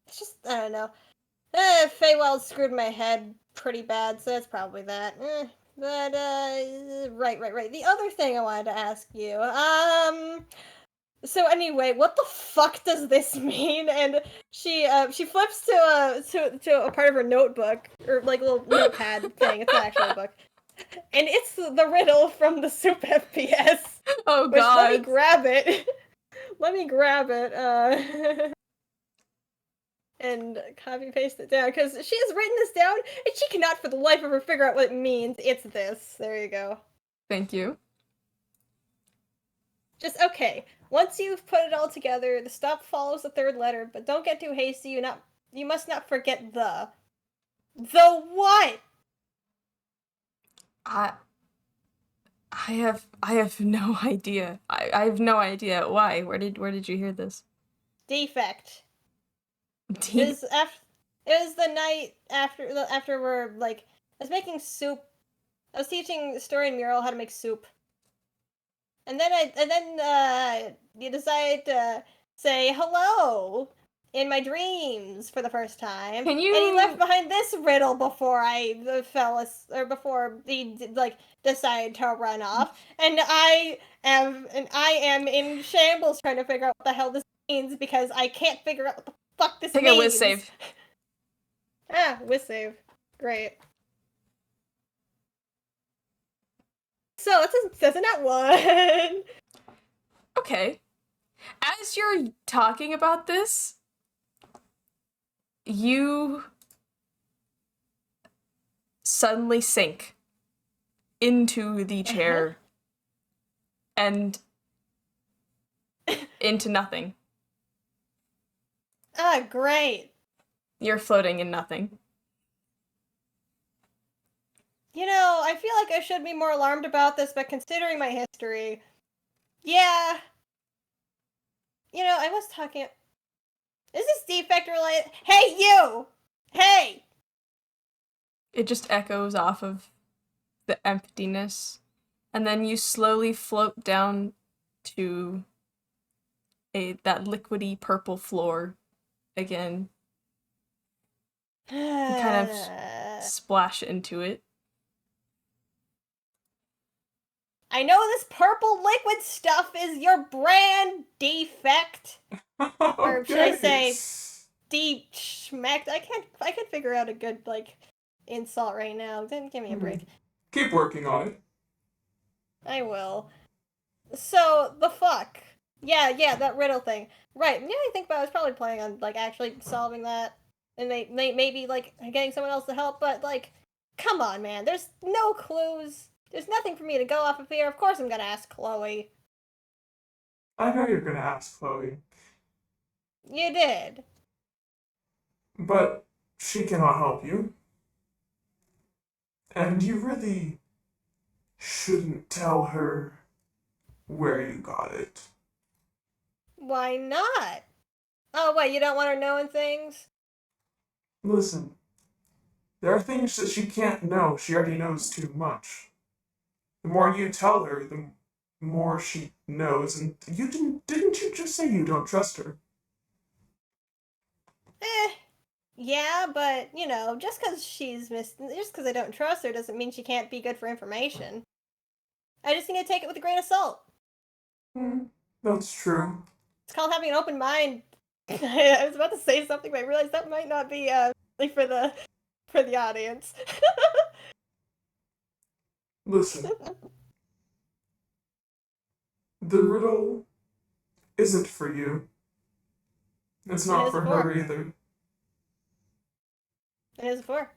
It's just, I don't know. Feywild screwed my head pretty bad, so that's probably that. But, right. The other thing I wanted to ask you, so anyway, what the fuck does this mean? And she flips to a part of her notebook, or, like, little notepad thing. It's not actually a book. And it's the riddle from the Soup FPS.
Oh, God.
Let me grab it. Let me grab it, and copy paste it down, because she has written this down, and she cannot for the life of her figure out what it means. It's this. There you go.
Thank you.
Just, okay. Once you've put it all together, the stop follows the third letter, but don't get too hasty. You must not forget the. The what?
I have no idea. I have no idea why. Where did you hear this?
Defect. It was the night after we're, like, I was making soup. I was teaching Story and Mural how to make soup. And then you decided to say hello in my dreams for the first time.
Can you?
And he left behind this riddle before before he decided to run off. And I am in shambles trying to figure out what the hell this means, because I can't figure out what the fuck this means.
Take a whiz save.
Whiz save. Great. So that's a nat 1.
Okay. As you're talking about this, you suddenly sink into the chair and into nothing.
Ah, great.
You're floating in nothing.
I feel like I should be more alarmed about this, but considering my history, yeah. I was talking. Is this defect related? Hey, you! Hey!
It just echoes off of the emptiness. and then you slowly float down to that liquidy purple floor again. You kind of splash into it.
I know this purple liquid stuff is your brand defect. Or should I say de-schmecked? I can't figure out a good, like, insult right now. Then give me a break.
Keep working on it.
I will. So, the fuck. Yeah, that riddle thing. Right, yeah, I think about it, I was probably planning on, like, actually solving that. And maybe, like, getting someone else to help, but, like, come on, man. There's no clues. There's nothing for me to go off of here. Of course I'm gonna ask Chloe.
I know you're gonna ask Chloe.
You did.
But she cannot help you. And you really shouldn't tell her where you got it.
Why not? Oh, wait, you don't want her knowing things?
Listen, there are things that she can't know. She already knows too much. The more you tell her, the more she knows. And didn't you just say you don't trust her?
Yeah, but, you know, just because I don't trust her doesn't mean she can't be good for information. I just need to take it with a grain of salt.
That's true.
It's called having an open mind. I was about to say something, but I realized that might not be for the audience.
Listen. The riddle isn't for you. It's not for her either.
It is for?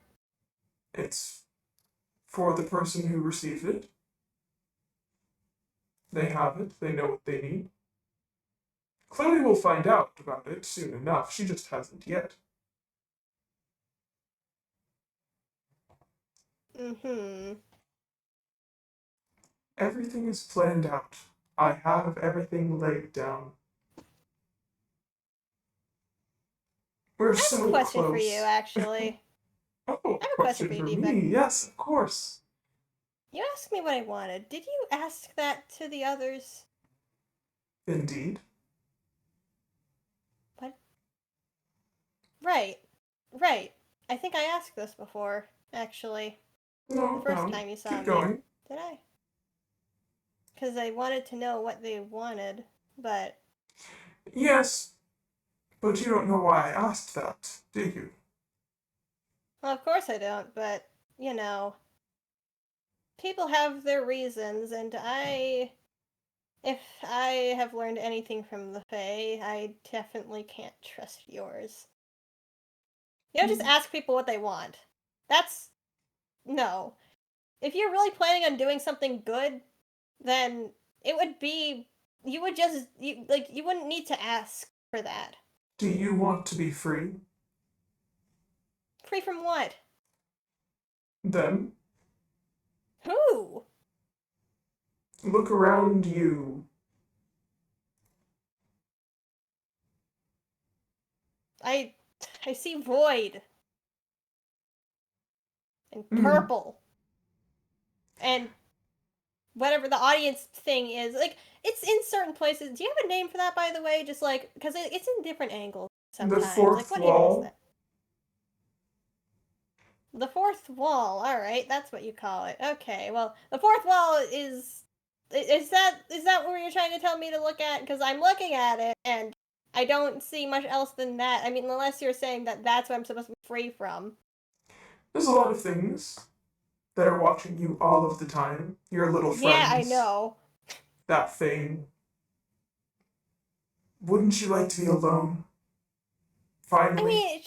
It's for the person who received it. They have it. They know what they need. Chloe will find out about it soon enough. She just hasn't yet. Everything is planned out. I have everything laid down. We're so close.
I have a question for you, actually.
Oh, I have a question for you, me? Yes, of course.
You asked me what I wanted. Did you ask that to the others?
Indeed.
What? Right. I think I asked this before, actually.
No,
the first time you saw
keep going.
Me. Did I? Because I wanted to know what they wanted, but...
Yes, but you don't know why I asked that, do you?
Well, of course I don't, but, you know... People have their reasons, and if I have learned anything from the Fae, I definitely can't trust yours. You don't just ask people what they want. That's... No. If you're really planning on doing something good, then it would be... You would just... You wouldn't need to ask for that.
Do you want to be free?
Free from what?
Them.
Who?
Look around you.
I see void. And purple. And whatever the audience thing is. Like, it's in certain places. Do you have a name for that, by the way? Just like, because it's in different angles sometimes.
The fourth
like, what
wall.
Is that? The fourth wall. All right, that's what you call it. Okay, well, the fourth wall is that what you're trying to tell me to look at? Because I'm looking at it and I don't see much else than that. I mean, unless you're saying that that's what I'm supposed to be free from.
There's a lot of things that are watching you all of the time. Your little friends.
Yeah, I know.
That thing. Wouldn't you like to be alone? Finally.
I mean,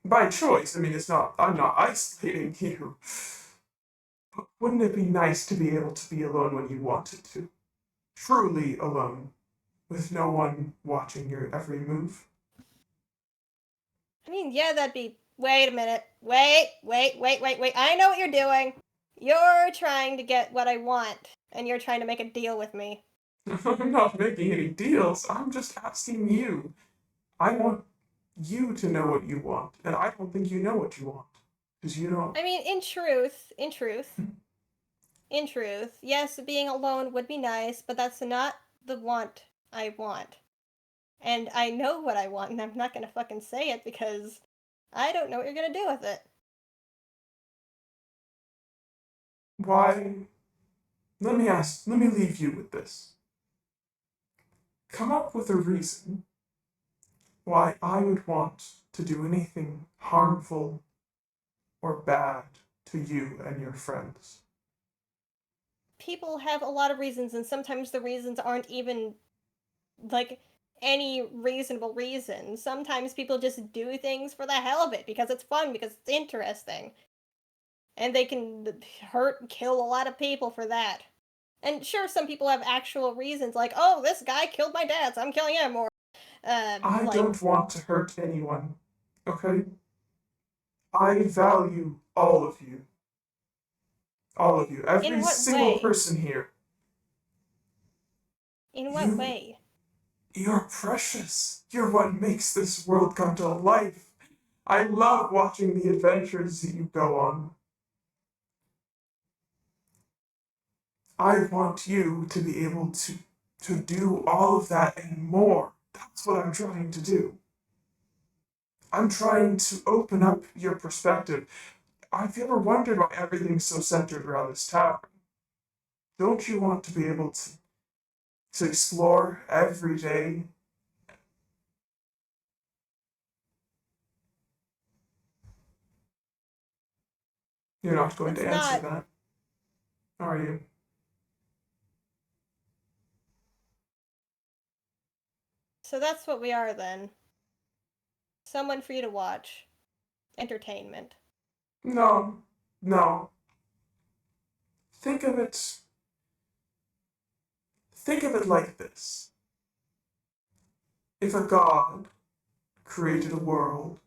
by choice. I mean, I'm not isolating you. But wouldn't it be nice to be able to be alone when you wanted to? Truly alone. With no one watching your every move?
I mean, yeah, that'd be... Wait a minute. Wait. I know what you're doing. You're trying to get what I want, and you're trying to make a deal with me.
I'm not making any deals. I'm just asking you. I want you to know what you want, and I don't think you know what you want. Because you don't...
I mean, in truth, in truth, yes, being alone would be nice, but that's not the want I want. And I know what I want, and I'm not gonna fucking say it because I don't know what you're gonna do with it.
Why? Let me leave you with this. Come up with a reason why I would want to do anything harmful or bad to you and your friends.
People have a lot of reasons, and sometimes the reasons aren't even like any reasonable reason. Sometimes people just do things for the hell of it because it's fun, because it's interesting. And they can hurt and kill a lot of people for that. And sure, some people have actual reasons, like, oh, this guy killed my dad, so I'm killing him, or,
I
like,
don't want to hurt anyone, okay? I value all of you. All of you. Every
in what
single
way?
person here.
In what way?
You're precious. You're what makes this world come to life. I love watching the adventures that you go on. I want you to be able to do all of that and more. That's what I'm trying to do. I'm trying to open up your perspective. Have you ever wondered why everything's so centered around this tavern? Don't you want to be able to explore every day? You're not going
It's
to answer
not.
that, are you?
So that's what we are then. Someone for you to watch. Entertainment.
No, no. Think of it. Think of it like this. If a god created a world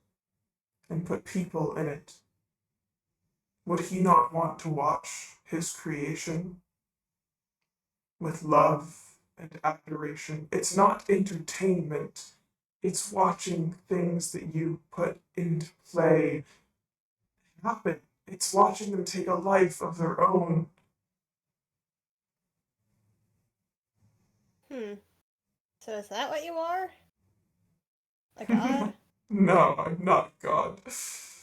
and put people in it, would he not want to watch his creation with love and adoration? It's not entertainment. It's watching things that you put into play happen. It's watching them take a life of their own.
So is that what you are? A god?
No, I'm not God.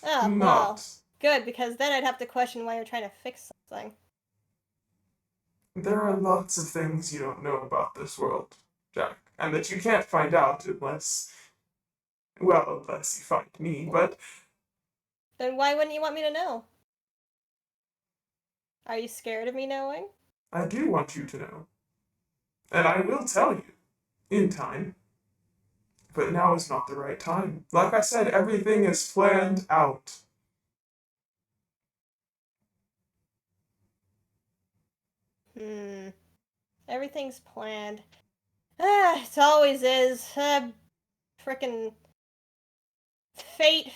Oh, well.
Not.
Good, because then I'd have to question why you're trying to fix something.
There are lots of things you don't know about this world, Jack, and that you can't find out unless, well, unless you find me, but
Then why wouldn't you want me to know? Are you scared of me knowing?
I do want you to know. And I will tell you, in time. But now is not the right time. Like I said, everything is planned out.
Everything's planned. Ah, it always is. Frickin' fate.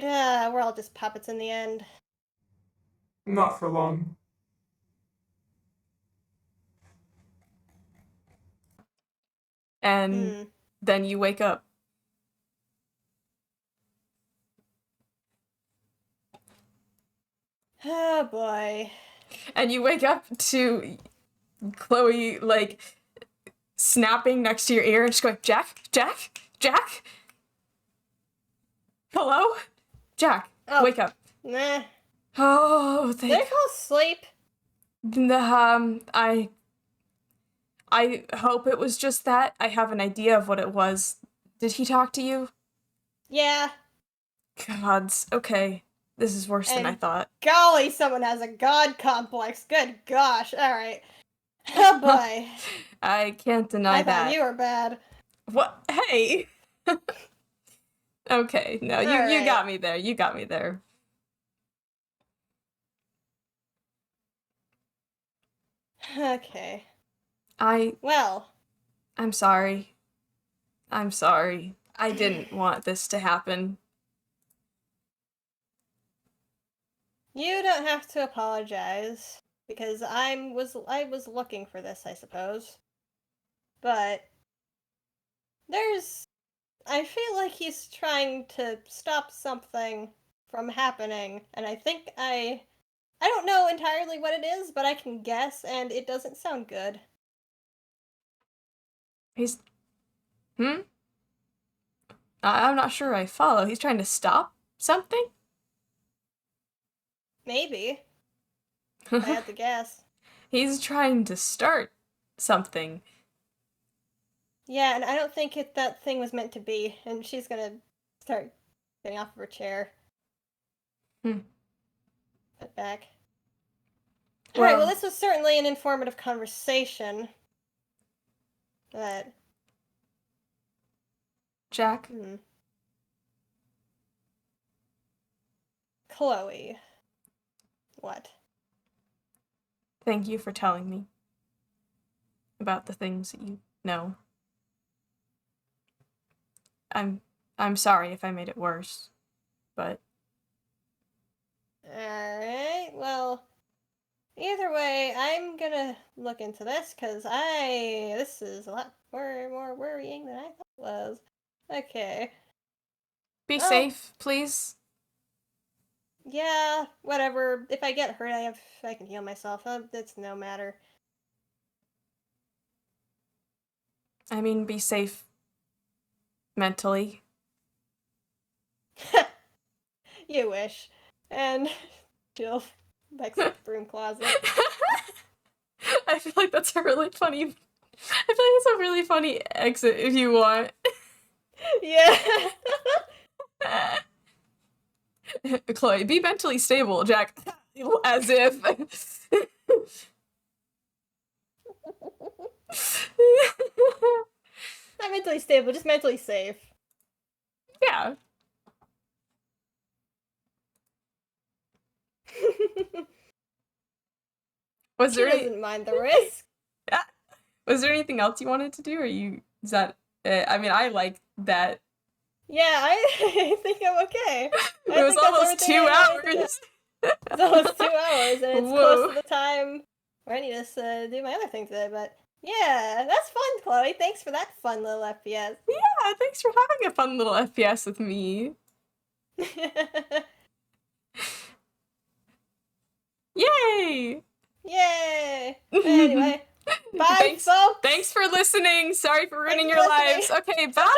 We're all just puppets in the end.
Not for long.
And then you wake up.
Oh boy.
And you wake up to Chloe, like, snapping next to your ear and just going, Jack? Jack? Jack? Hello? Jack, wake up.
Nah.
Oh,
Did I fall asleep?
I hope it was just that. I have an idea of what it was. Did he talk to you?
Yeah.
Gods. Okay. This is worse than I thought.
Golly, someone has a god complex. Good gosh. Alright. Oh boy.
I can't deny that.
I thought you were bad.
What? Hey! Okay, no, you got me there. You got me there.
Okay.
Well. I'm sorry. I'm sorry. I didn't want this to happen.
You don't have to apologize, because I was looking for this, I suppose. But I feel like he's trying to stop something from happening, and I think I I don't know entirely what it is, but I can guess, and it doesn't sound good.
He's... I'm not sure I follow. He's trying to stop something?
Maybe. If I had to guess.
He's trying to start something.
Yeah, and I don't think that thing was meant to be, and she's gonna start getting off of her chair. Put back. Alright, well, this was certainly an informative conversation. But...
Jack?
Chloe. What?
Thank you for telling me about the things that you know. I'm sorry if I made it worse, but...
Alright, well, either way, I'm gonna look into this, because this is a lot more worrying than I thought it was. Okay.
Be safe, please.
Yeah, whatever. If I get hurt, I can heal myself. It's no matter.
I mean, be safe mentally.
You wish. And she'll back to the broom closet.
I feel like that's a really funny exit if you want.
Yeah.
Chloe, be mentally stable, Jack. As if.
Not mentally stable, just mentally safe.
Yeah.
She doesn't mind the risk.
Was there anything else you wanted to do, or is that I mean, I like that.
Yeah, I think I'm okay.
It was almost 2 hours.
It's almost 2 hours, and it's close to the time where I need to do my other thing today, but yeah, that's fun, Chloe. Thanks for that fun little FPS.
Yeah, thanks for having a fun little FPS with me. Yay!
Yay! Anyway, bye, folks!
Thanks for listening. Sorry for ruining your lives. Okay, bye!